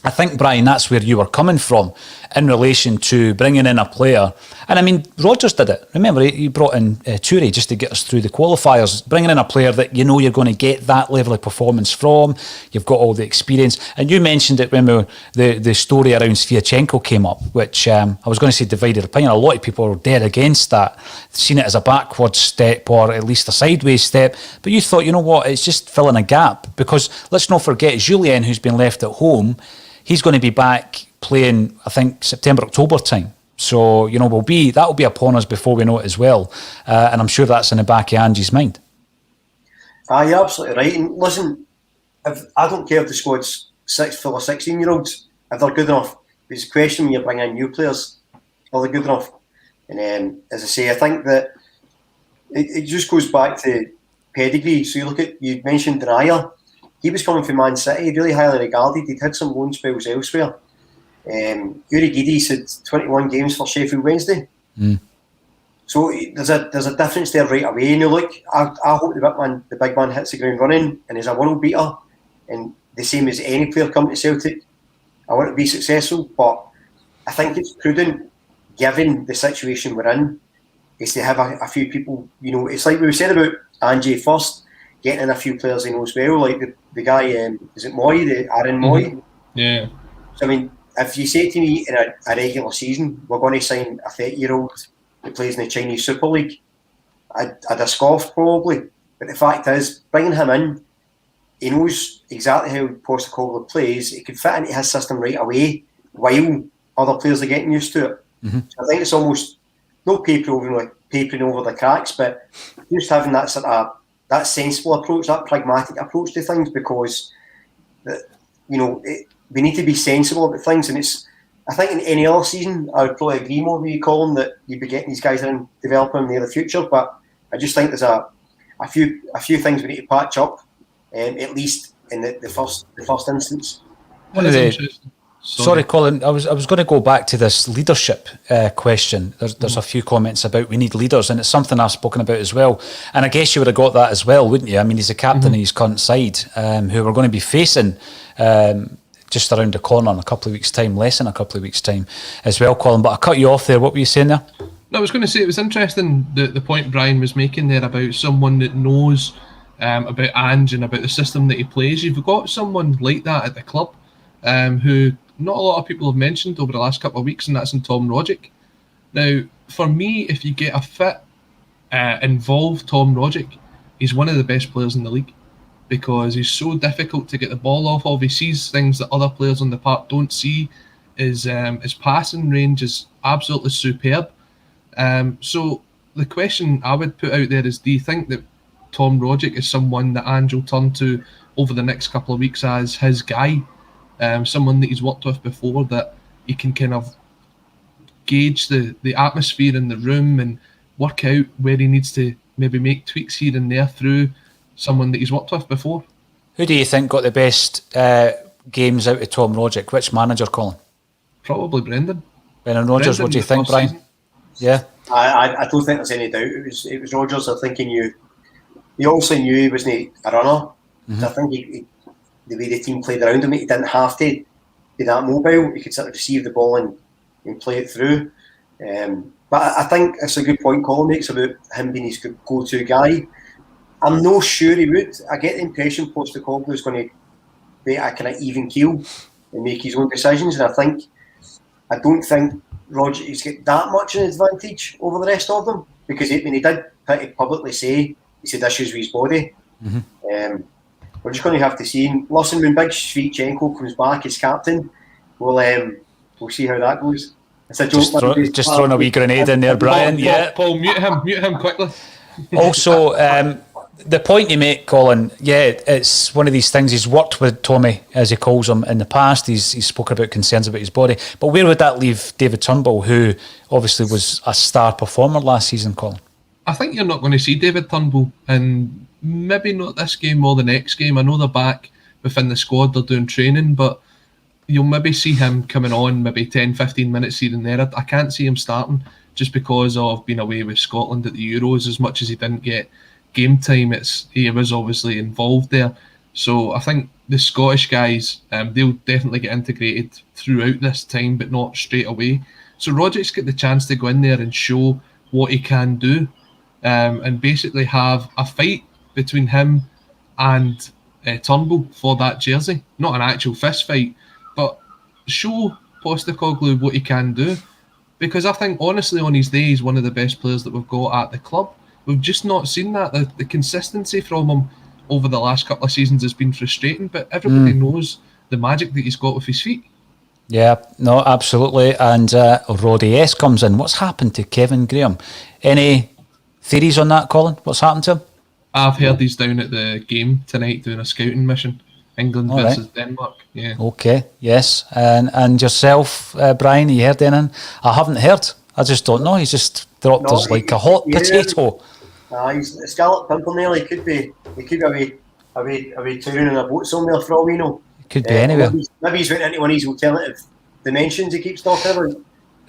I think, Brian, that's where you were coming from in relation to bringing in a player. And I mean, Rodgers did it. Remember, he brought in Toure just to get us through the qualifiers, bringing in a player that you know you're going to get that level of performance from. You've got all the experience. And you mentioned it when the story around Sviatchenko came up, which I was going to say divided opinion. A lot of people were dead against that, seen it as a backward step or at least a sideways step. But you thought, you know what, it's just filling a gap. Because let's not forget, Julien, who's been left at home, he's going to be back playing, I think, September, October time. So, you know, that'll be upon us before we know it as well. And I'm sure that's in the back of Ange's mind. You're absolutely right. And listen, I don't care if the squad's full of 16-year-olds, if they're good enough. It's a question when you bring in new players, are they good enough? And as I say, I think that it just goes back to pedigree. So you mentioned Dreyer. He was coming from Man City, really highly regarded. He'd had some loan spells elsewhere. Uri Giddy's had 21 games for Sheffield Wednesday. So there's a difference there right away. And I hope the big man hits the ground running and is a world beater. And the same as any player coming to Celtic, I want to be successful. But I think it's prudent, given the situation we're in, is to have a few people. You know, it's like we said about Ange first. Getting in a few players he knows well, like the guy, is it Moy, Aaron Moy? Yeah. So, I mean, if you say to me in a regular season, we're going to sign a 30-year-old who plays in the Chinese Super League, I'd have scoffed probably. But the fact is, bringing him in, he knows exactly how Postecoglou plays. He could fit into his system right away while other players are getting used to it. So I think it's almost no papering over the cracks, but just having that sort of that sensible approach, that pragmatic approach to things, because we need to be sensible about things. And I think in any other season, I would probably agree more with you, Colin, that you'd be getting these guys in, developing in the near future. But I just think there's a few things we need to patch up, at least in the first instance. Sorry, Colin. I was going to go back to this leadership question. There's a few comments about we need leaders, and it's something I've spoken about as well. And I guess you would have got that as well, wouldn't you? I mean, he's the captain of his current side, who we're going to be facing just around the corner in a couple of weeks' time, less than a couple of weeks' time as well, Colin. But I cut you off there. What were you saying there? No, I was going to say it was interesting the point Brian was making there about someone that knows about Ange and about the system that he plays. You've got someone like that at the club who not a lot of people have mentioned over the last couple of weeks, and that's in Tom Rodgick. Now, for me, if you get a fit, involved Tom Rodgick, he's one of the best players in the league because he's so difficult to get the ball off of. He sees things that other players on the park don't see. His passing range is absolutely superb. So the question I would put out there is, do you think that Tom Rodgick is someone that Ange will turn to over the next couple of weeks as his guy? Someone that he's worked with before, that he can kind of gauge the atmosphere in the room and work out where he needs to maybe make tweaks here and there through someone that he's worked with before. Who do you think got the best games out of Tom Rodgick? Which manager, Colin? Probably Brendan Rodgers. What do you think, Brian? Season. Yeah, I don't think there's any doubt. It was Rodgers. I think he also knew he wasn't a runner. I think the way the team played around him, he didn't have to be that mobile. He could sort of receive the ball and play it through. But I think it's a good point Colin makes about him being his go-to guy. I'm not sure he would. I get the impression Postecoglou is going to be a kind of even keel and make his own decisions. And I don't think Rodgers has got that much an advantage over the rest of them, because when he did publicly say he's had issues with his body. We're just going to have to see. Listen, when Big Sviatchenko comes back as captain, we'll see how that goes. It's a joke. Just throwing a wee grenade in there, Brian. Paul, mute him quickly. Also, the point you make, Colin, it's one of these things. He's worked with Tommy, as he calls him, in the past. He's spoken about concerns about his body. But where would that leave David Turnbull, who obviously was a star performer last season, Colin? I think you're not going to see David Turnbull, and maybe not this game or the next game. I know they're back within the squad, they're doing training, but you'll maybe see him coming on maybe 10-15 minutes here and there. I can't see him starting just because of being away with Scotland at the Euros. As much as he didn't get game time, he was obviously involved there. So I think the Scottish guys, they'll definitely get integrated throughout this time, but not straight away. So Rodgers get the chance to go in there and show what he can do, and basically have a fight between him and Turnbull for that jersey. Not an actual fist fight, but show Postecoglou what he can do. Because I think, honestly, on his day, he's one of the best players that we've got at the club. We've just not seen that. The consistency from him over the last couple of seasons has been frustrating, but everybody knows the magic that he's got with his feet. Yeah, no, absolutely. And Roddy S comes in. What's happened to Kevin Graham? Any theories on that, Colin? What's happened to him? I've heard he's down at the game tonight doing a scouting mission. England All versus right. Denmark. Yeah. Okay, yes. And yourself, Brian, you heard anything? I haven't heard. I just don't know. He's just dropped us like a hot potato. He's a Scarlet Pimpernel. He could be away touring on a boat somewhere for all we know. Could be anywhere. Maybe he's went into one of these alternative dimensions he keeps talking about.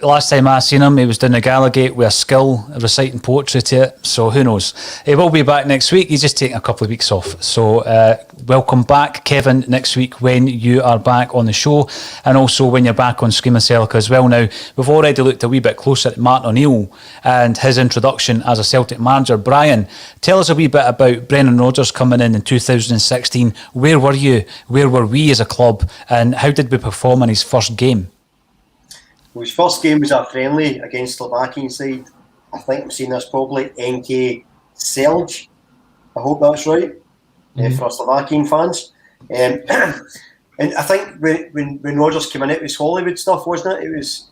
Last time I seen him, he was doing the Gallagate with a skill reciting poetry to it. So who knows? He will be back next week. He's just taking a couple of weeks off. So welcome back, Kevin, next week when you are back on the show, and also when you're back on Screaming Celtic as well. Now, we've already looked a wee bit closer at Martin O'Neill and his introduction as a Celtic manager. Brian, tell us a wee bit about Brendan Rodgers coming in 2016. Where were you? Where were we as a club? And how did we perform in his first game? Well, his first game was a friendly against Slovakian side. I think I'm seeing this probably NK Selj. I hope that's right for our Slovakian fans. And I think when Rodgers came in, it was Hollywood stuff, wasn't it? It was.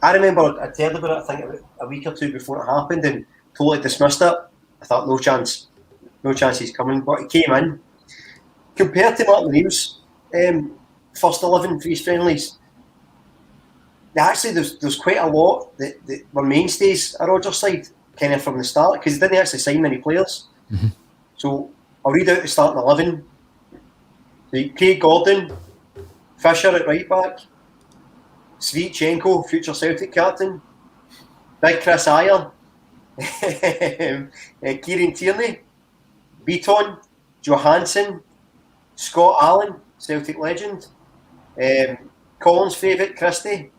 I remember I'd heard about it. I think about a week or two before it happened, and totally dismissed it. I thought no chance he's coming. But he came in. Compared to Martin O'Neill's first 11 for his friendlies, actually there's quite a lot that were mainstays at Rodgers' side, kind of from the start, because he didn't actually sign many players. Mm-hmm. So I'll read out the starting 11. So Craig Gordon, Fisher at right back, Svitchenko, future Celtic captain, Big Chris Ayer, Kieran Tierney, Beaton, Johansson, Scott Allen, Celtic legend, Colin's favourite, Christie,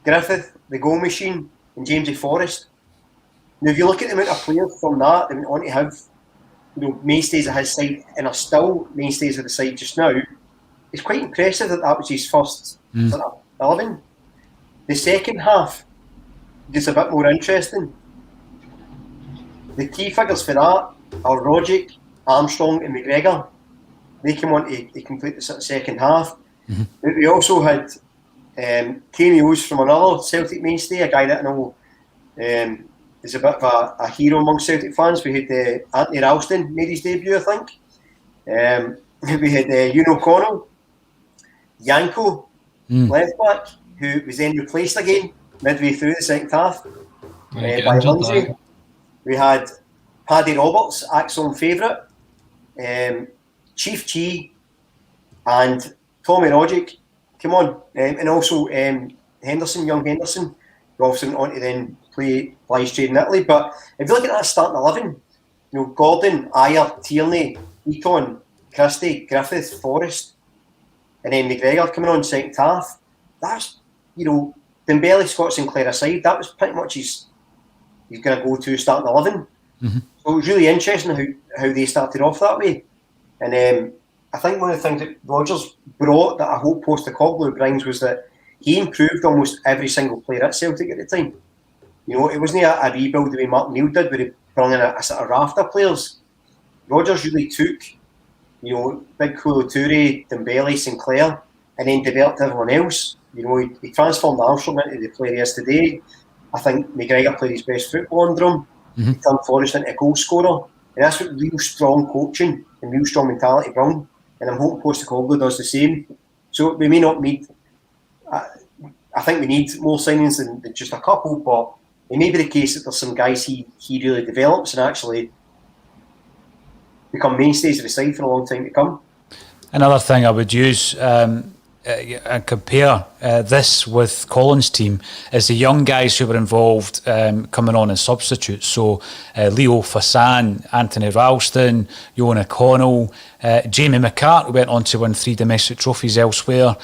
Griffith, the goal machine, and Jamesy Forrest. Now, if you look at the amount of players from that went on to have mainstays at his side and are still mainstays at the side just now, it's quite impressive that was his first 11. The second half gets a bit more interesting. The key figures for that are Rogic, Armstrong, and McGregor. They came on to complete the second half. Mm-hmm. But we also had cameos from another Celtic mainstay, a guy that I know is a bit of a hero among Celtic fans. We had Anthony Ralston made his debut, I think. We had Ewan O'Connell, Yanko, left back, who was then replaced again midway through the second half by Lindsay. We had Paddy Roberts, ACSOM favourite, Chief Chi, and Tommy Rogic. Come on, and also Henderson, young Henderson, who also went on to then play Blythe Trade in Italy. But if you look at that starting 11, Gordon, Ayer, Tierney, Eaton, Christie, Griffith, Forrest, and then McGregor coming on second half. That's Dembele, Scott Sinclair aside, that was pretty much he's going to go to starting 11. Mm-hmm. So it was really interesting how they started off that way, and I think one of the things that Rodgers brought that I hope Postecoglou brings was that he improved almost every single player at Celtic at the time. It wasn't a rebuild the way Martin O'Neill did, where he brought in a sort of raft of players. Rodgers really took, Big Kolo Toure, Dembele, Sinclair, and then developed everyone else. He transformed Armstrong into the player he is today. I think McGregor played his best football under him. Mm-hmm. He turned Forrest into a goal scorer. And that's what real strong coaching and real strong mentality bring. And I'm hoping Postecoglou does the same. So we may not need, I think we need more signings than just a couple, but it may be the case that there's some guys he really develops and actually become mainstays of the side for a long time to come. Another thing I would use and compare this with Colin's team is the young guys who were involved coming on as substitutes. So Leo Fassan, Anthony Ralston, Ewan O'Connell, Jamie McCart, who went on to win 3 domestic trophies elsewhere,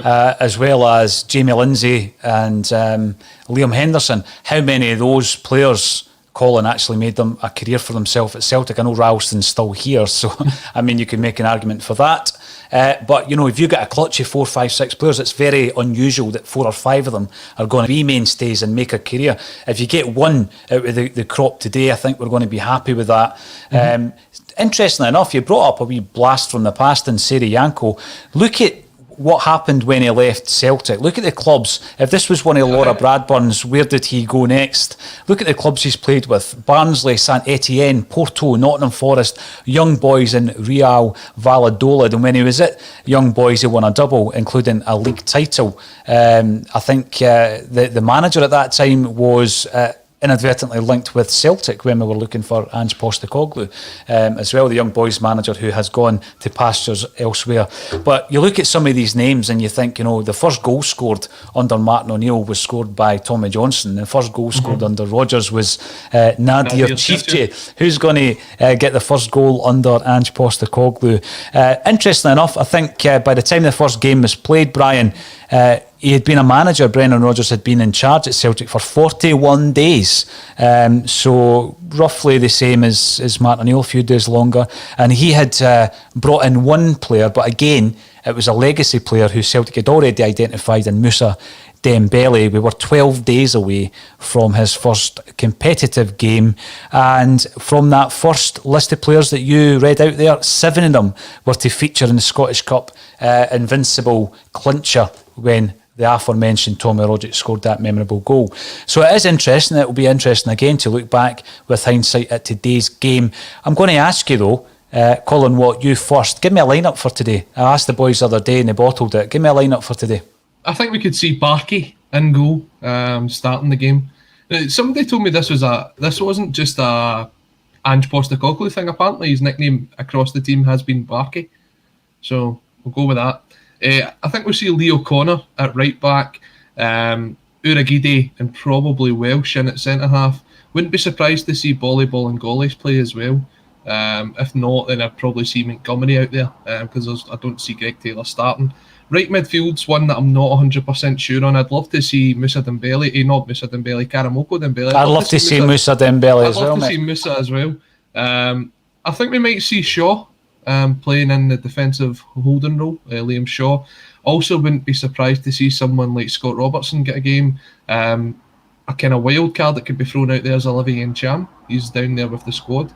as well as Jamie Lindsay and Liam Henderson. How many of those players, Colin, actually made them a career for themselves at Celtic? I know Ralston's still here, so I mean, you can make an argument for that. But, you know, if you get a clutch of 4, 5, 6 players, it's very unusual that 4 or 5 of them are going to be mainstays and make a career. If you get one out of the crop today, I think we're going to be happy with that. Interestingly enough, you brought up a wee blast from the past in Seri Yanko. Look at what happened when he left Celtic. Look at the clubs. If this was one of Laura Bradburn's, where did he go next? Look at the clubs he's played with: Barnsley, Saint Etienne, Porto, Nottingham Forest, Young Boys and Real Valladolid. And when he was at Young Boys, he won a double, including a league title. I think the manager at that time was inadvertently linked with Celtic when we were looking for Ange Postecoglou, as well, the Young Boys manager who has gone to pastures elsewhere. But you look at some of these names and you think, you know, the first goal scored under Martin O'Neill was scored by Tommy Johnson. The first goal scored under Rodgers was Nadir Chifche. Who's going to get the first goal under Ange Postecoglou? Interestingly enough, I think by the time the first game was played, Brian, he had been a manager. Brendan Rodgers had been in charge at Celtic for 41 days. So roughly the same as Martin O'Neill, a few days longer. And he had brought in one player, but again, it was a legacy player who Celtic had already identified in Moussa Dembele. We were 12 days away from his first competitive game, and from that first list of players that you read out there, 7 of them were to feature in the Scottish Cup invincible clincher when the aforementioned Tommy Rodgers scored that memorable goal. So it is interesting. It will be interesting again to look back with hindsight at today's game. I'm going to ask you though, Colin, what you first. Give me a lineup for today. I asked the boys the other day and they bottled it. Give me a lineup for today. I think we could see Barkey in goal, starting the game. Somebody told me this wasn't just a Ange Postecoglou thing. Apparently his nickname across the team has been Barkey. So we'll go with that. I think we'll see Leo Connor at right back, Uragide and probably Welsh in at centre half. Wouldn't be surprised to see Volleyball and Goalies play as well. If not, then I'd probably see Montgomery out there because I don't see Greg Taylor starting. Right midfield's one that I'm not 100% sure on. I'd love to see Moussa Dembele, not Moussa Dembele, Karamoko Dembele. I'd love to see Moussa Dembele as well, I'd love to see Moussa as well. I think we might see Shaw playing in the defensive holding role, Liam Shaw. Also wouldn't be surprised to see someone like Scott Robertson get a game. A kind of wild card that could be thrown out there is Olivier Ncham. He's down there with the squad.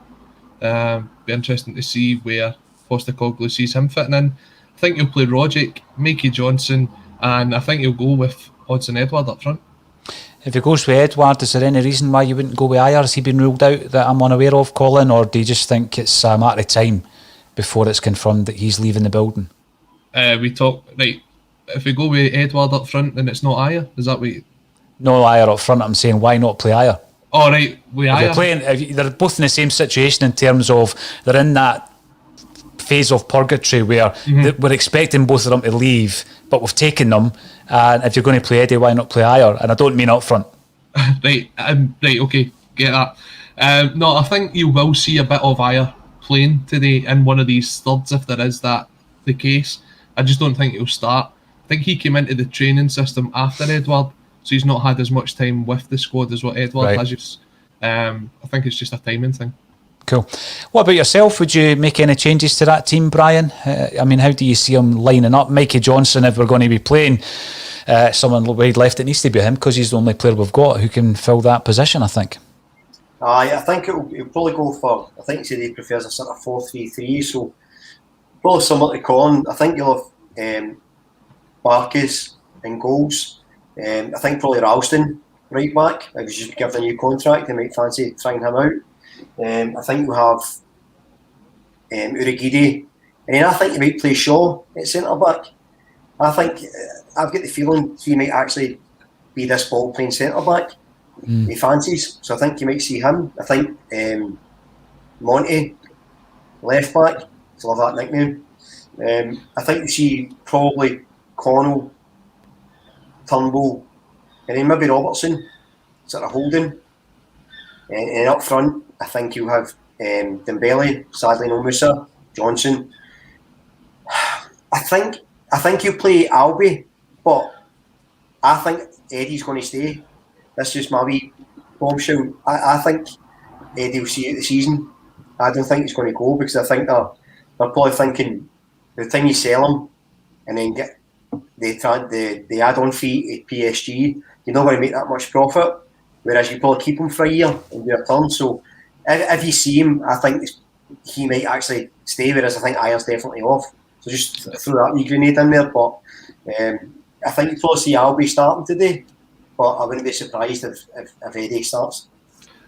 Be interesting to see where Postecoglou sees him fitting in. I think he'll play Rogic, Mikey Johnson, and I think he'll go with Odsonne Edouard up front. If he goes with Edouard, is there any reason why you wouldn't go with Ajer? Has he been ruled out that I'm unaware of, Colin, or do you just think it's a matter of time before it's confirmed that he's leaving the building? If we go with Edouard up front, then it's not Ajer. Is that what you... No Ajer up front. I'm saying, why not play Ajer? Oh, right, with Ajer. They're both in the same situation in terms of they're in that phase of purgatory where we're expecting both of them to leave, but we've taken them. And if you're going to play Eddie, why not play Ajer? And I don't mean up front. Right, okay, get that. No, I think you will see a bit of Ajer playing today in one of these thirds if there is that the case. I just don't think he'll start. I think he came into the training system after Edouard, so he's not had as much time with the squad as what Edouard has. I think it's just a timing thing. Cool. What about yourself? Would you make any changes to that team, Brian? I mean, how do you see him lining up? Mikey Johnson, if we're going to be playing someone wide left, it needs to be him because he's the only player we've got who can fill that position, I think. I think he'll probably go for, I think he said he prefers a sort of 4-3-3, so probably similar to Colin. I think you'll have Barkis in goals. I think probably Ralston right back. If he's just given a new contract, they might fancy trying him out. I think we'll have Uragide, and then I think you might play Shaw at centre back. I think I've got the feeling he might actually be this ball playing centre back. He fancies, so I think you might see him. I think Monty left back. I love that nickname. I think you see probably Connell, Turnbull, and then maybe Robertson, sort of holding. And up front, I think you'll have Dembele, sadly no Musa, Johnson. I think he'll play Albie, but I think Eddie's going to stay. That's just my wee bombshell. I think Eddie will see it the season. I don't think he's going to go, because I think they're probably thinking by the time you sell him and then get the add-on fee at PSG, you're not going to make that much profit. Whereas you probably keep him for a year and do a turn. So if you see him, I think he might actually stay, whereas I think Ayer's definitely off. So just throw that wee grenade in there. But I think you'll probably see Albie starting today, but I wouldn't be surprised if Eddie starts.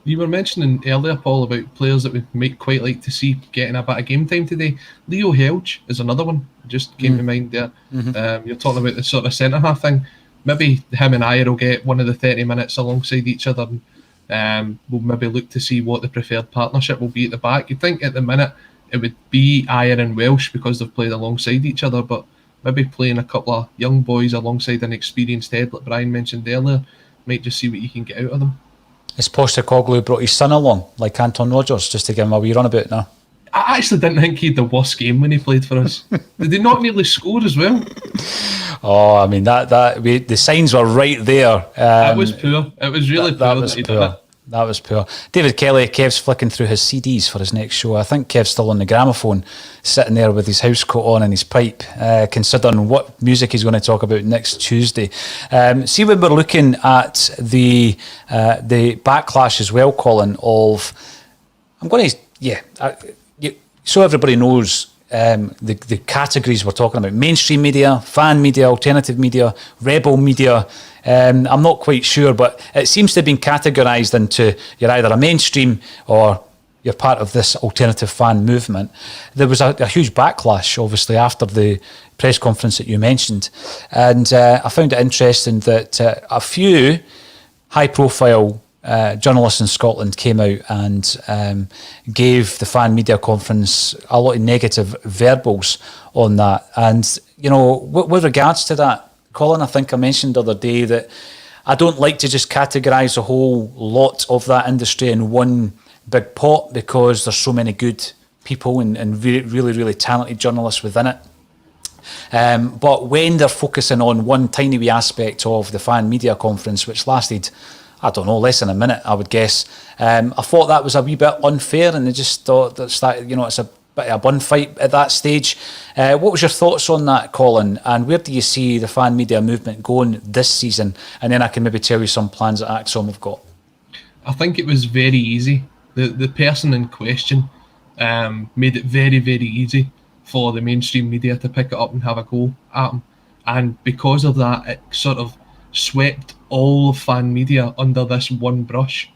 You were mentioning earlier, Paul, about players that we might quite like to see getting a bit of game time today. Leo Helge is another one, just came to mind there. You're talking about the sort of centre-half thing. Maybe him and Ayer will get one of the 30 minutes alongside each other. We'll maybe look to see what the preferred partnership will be at the back. You'd think at the minute it would be Ayer and Welsh because they've played alongside each other, but maybe playing a couple of young boys alongside an experienced head, like Brian mentioned earlier, might just see what you can get out of them. Has Postecoglou brought his son along, like Anton Rodgers, just to give him a wee runabout now? I actually didn't think he had the worst game when he played for us. Did he not nearly score as well? Oh, I mean, the signs were right there. That was poor. It was really poor. That was poor. David Kelly, Kev's flicking through his CDs for his next show. I think Kev's still on the gramophone, sitting there with his house coat on and his pipe, considering what music he's going to talk about next Tuesday. See, when we're looking at the backlash as well, Colin, of... I'm going to... so everybody knows the categories we're talking about: mainstream media, fan media, alternative media, rebel media. I'm not quite sure, but it seems to have been categorised into you're either a mainstream or you're part of this alternative fan movement. There was a huge backlash, obviously, after the press conference that you mentioned, and I found it interesting that a few high-profile journalists in Scotland came out and gave the fan media conference a lot of negative verbals on that. And, you know, with regards to that, Colin, I think I mentioned the other day that I don't like to just categorise a whole lot of that industry in one big pot, because there's so many good people and really, really talented journalists within it. But when they're focusing on one tiny wee aspect of the fan media conference, which lasted, I don't know, less than a minute, I would guess. I thought that was a wee bit unfair, and I just thought that, you know, it's a bit of a bun fight at that stage. What was your thoughts on that, Colin? And where do you see the fan media movement going this season? And then I can maybe tell you some plans that ACSOM have got. I think it was very easy. The person in question made it very, very easy for the mainstream media to pick it up and have a go at him. And because of that, it sort of swept all of fan media under this one brush.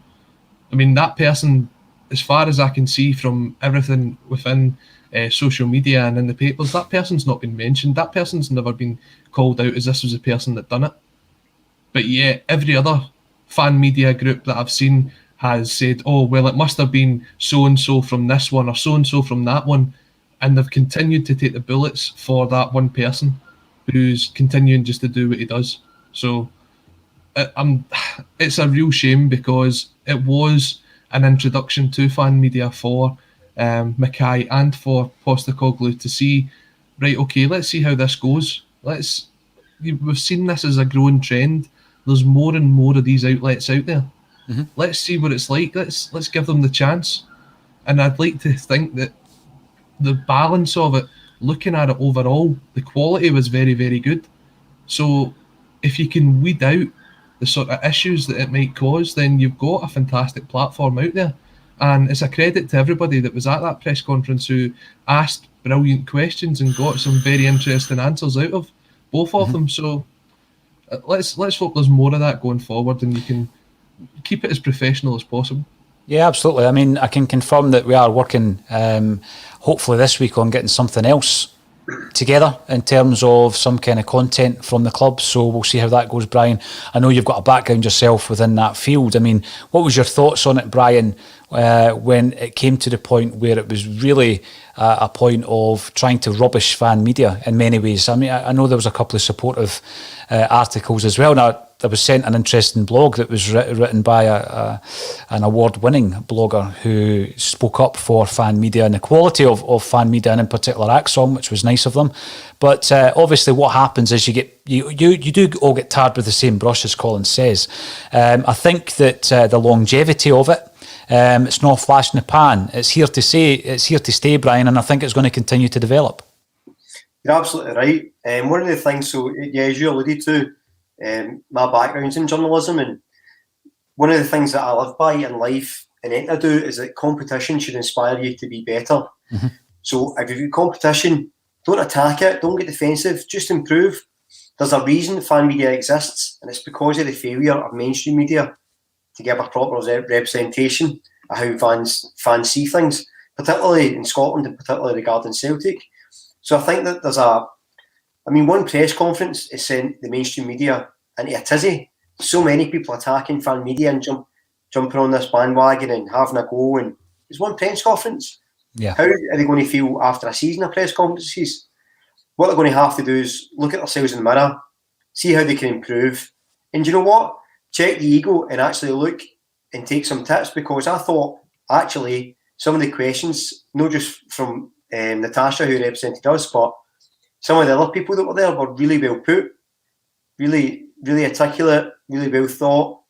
I mean, that person, as far as I can see from everything within social media and in the papers, that person's not been mentioned. That person's never been called out as this was the person that done it. But yeah, every other fan media group that I've seen has said, oh, well, it must have been so-and-so from this one or so-and-so from that one. And they've continued to take the bullets for that one person who's continuing just to do what he does. So it's a real shame, because it was an introduction to fan media for Mackay and for Postecoglou to see, right, okay, let's see how this goes. We've seen this as a growing trend. There's more and more of these outlets out there. Mm-hmm. Let's see what it's like. Let's give them the chance. And I'd like to think that the balance of it, looking at it overall, the quality was very, very good. So if you can weed out the sort of issues that it might cause, then you've got a fantastic platform out there. And it's a credit to everybody that was at that press conference who asked brilliant questions and got some very interesting answers out of both of them. So let's hope there's more of that going forward, and you can keep it as professional as possible. Yeah, absolutely. I mean, I can confirm that we are working hopefully this week on getting something else together in terms of some kind of content from the club. So we'll see how that goes, Brian. I know you've got a background yourself within that field. I mean, what was your thoughts on it, Brian, when it came to the point where it was really a point of trying to rubbish fan media in many ways? I mean, I know there was a couple of supportive articles as well. Now, I was sent an interesting blog that was written by an award-winning blogger who spoke up for fan media and the quality of fan media, and in particular ACSOM, which was nice of them. But obviously what happens is you do all get tarred with the same brush, as Colin says. I think that the longevity of it, it's not a flash in the pan. It's here to stay, Brian, and I think it's going to continue to develop. You're absolutely right. One of the things, so yeah, as you alluded to, my background's in journalism, and one of the things that I live by in life and anything I do is that competition should inspire you to be better. Mm-hmm. So if you've got competition, don't attack it, don't get defensive, just improve. There's a reason fan media exists, and it's because of the failure of mainstream media to give a proper representation of how fans see things, particularly in Scotland and particularly regarding Celtic. So I think that one press conference has sent the mainstream media into a tizzy. So many people attacking fan media and jumping on this bandwagon and having a go, and it's one press conference. Yeah. How are they going to feel after a season of press conferences? What they're going to have to do is look at themselves in the mirror, see how they can improve, and you know what? Check the ego and actually look and take some tips, because I thought actually some of the questions, not just from Natasha, who represented us, but some of the other people that were there were really well put, really, really articulate, really well thought,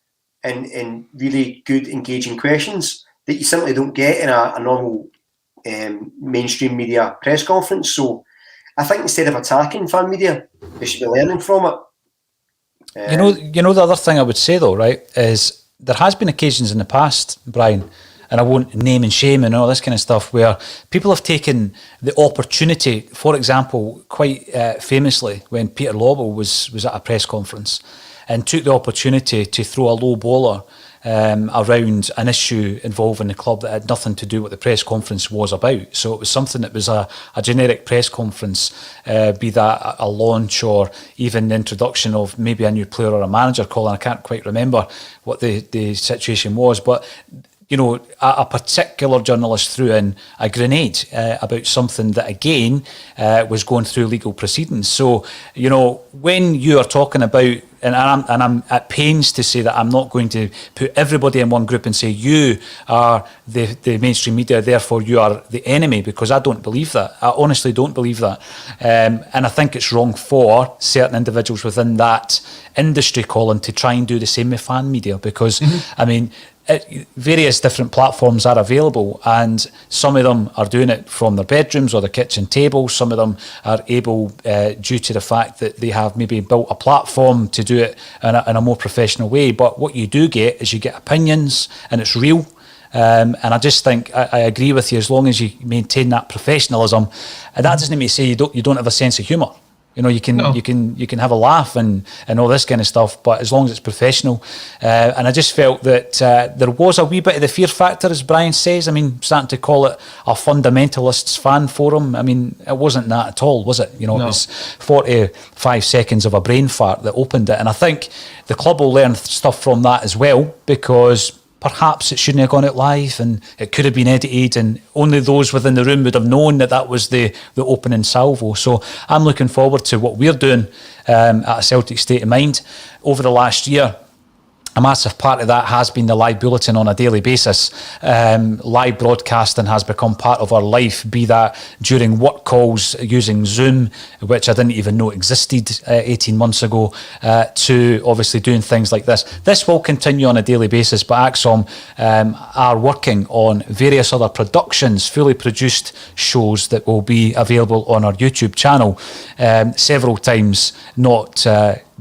and really good, engaging questions that you simply don't get in a normal mainstream media press conference. So I think instead of attacking fan media, they should be learning from it. You know, the other thing I would say though, right, is there has been occasions in the past, Brian, and I won't name and shame and all this kind of stuff, where people have taken the opportunity. For example, quite famously, when Peter Lawwell was at a press conference and took the opportunity to throw a low bowler around an issue involving the club that had nothing to do with what the press conference was about. So it was something that was a generic press conference, be that a launch or even the introduction of maybe a new player or a manager. Colin, I can't quite remember what the situation was, but you know, a particular journalist threw in a grenade about something that, again, was going through legal proceedings. So, you know, when you are talking about, and I'm at pains to say that I'm not going to put everybody in one group and say you are the mainstream media, therefore you are the enemy, because I don't believe that. I honestly don't believe that. And I think it's wrong for certain individuals within that industry, Colin, to try and do the same with fan media, because, I mean, various different platforms are available, and some of them are doing it from their bedrooms or their kitchen table. Some of them are able, due to the fact that they have maybe built a platform, to do it in a more professional way. But what you do get is you get opinions, and it's real. And I just think I agree with you, as long as you maintain that professionalism. And that doesn't mean to say you don't have a sense of humour. You know, you can have a laugh and all this kind of stuff, but as long as it's professional. And I just felt that there was a wee bit of the fear factor, as Brian says. I mean, starting to call it a fundamentalists fan forum. I mean, it wasn't that at all, was it? You know, no. It was 45 seconds of a brain fart that opened it. And I think the club will learn stuff from that as well, because perhaps it shouldn't have gone out live and it could have been edited, and only those within the room would have known that was the opening salvo. So I'm looking forward to what we're doing at a Celtic State of Mind over the last year. A massive part of that has been the live bulletin on a daily basis. Live broadcasting has become part of our life, be that during work calls using Zoom, which I didn't even know existed 18 months ago, to obviously doing things like this. This will continue on a daily basis, but ACSOM are working on various other productions, fully produced shows that will be available on our YouTube channel several times, not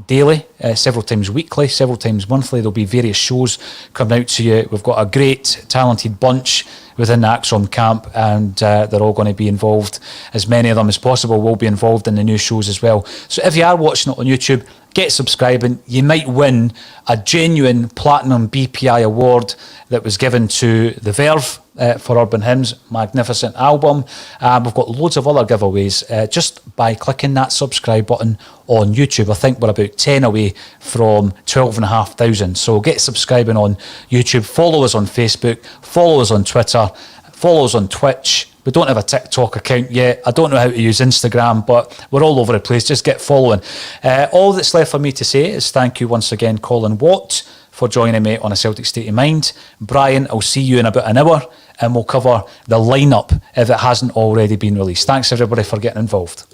daily, several times weekly, several times monthly. There'll be various shows coming out to you. We've got a great, talented bunch within the ACSOM camp, and they're all going to be involved. As many of them as possible will be involved in the new shows as well. So if you are watching it on YouTube, get subscribing. You might win a genuine Platinum BPI award that was given to The Verve for Urban Hymns. Magnificent album. We've got loads of other giveaways just by clicking that subscribe button on YouTube. I think we're about 10 away from 12,500. So get subscribing on YouTube. Follow us on Facebook. Follow us on Twitter. Follow us on Twitch. We don't have a TikTok account yet. I don't know how to use Instagram, but we're all over the place. Just get following. All that's left for me to say is thank you once again, Colin Watt, for joining me on A Celtic State of Mind. Brian, I'll see you in about an hour, and we'll cover the lineup if it hasn't already been released. Thanks, everybody, for getting involved.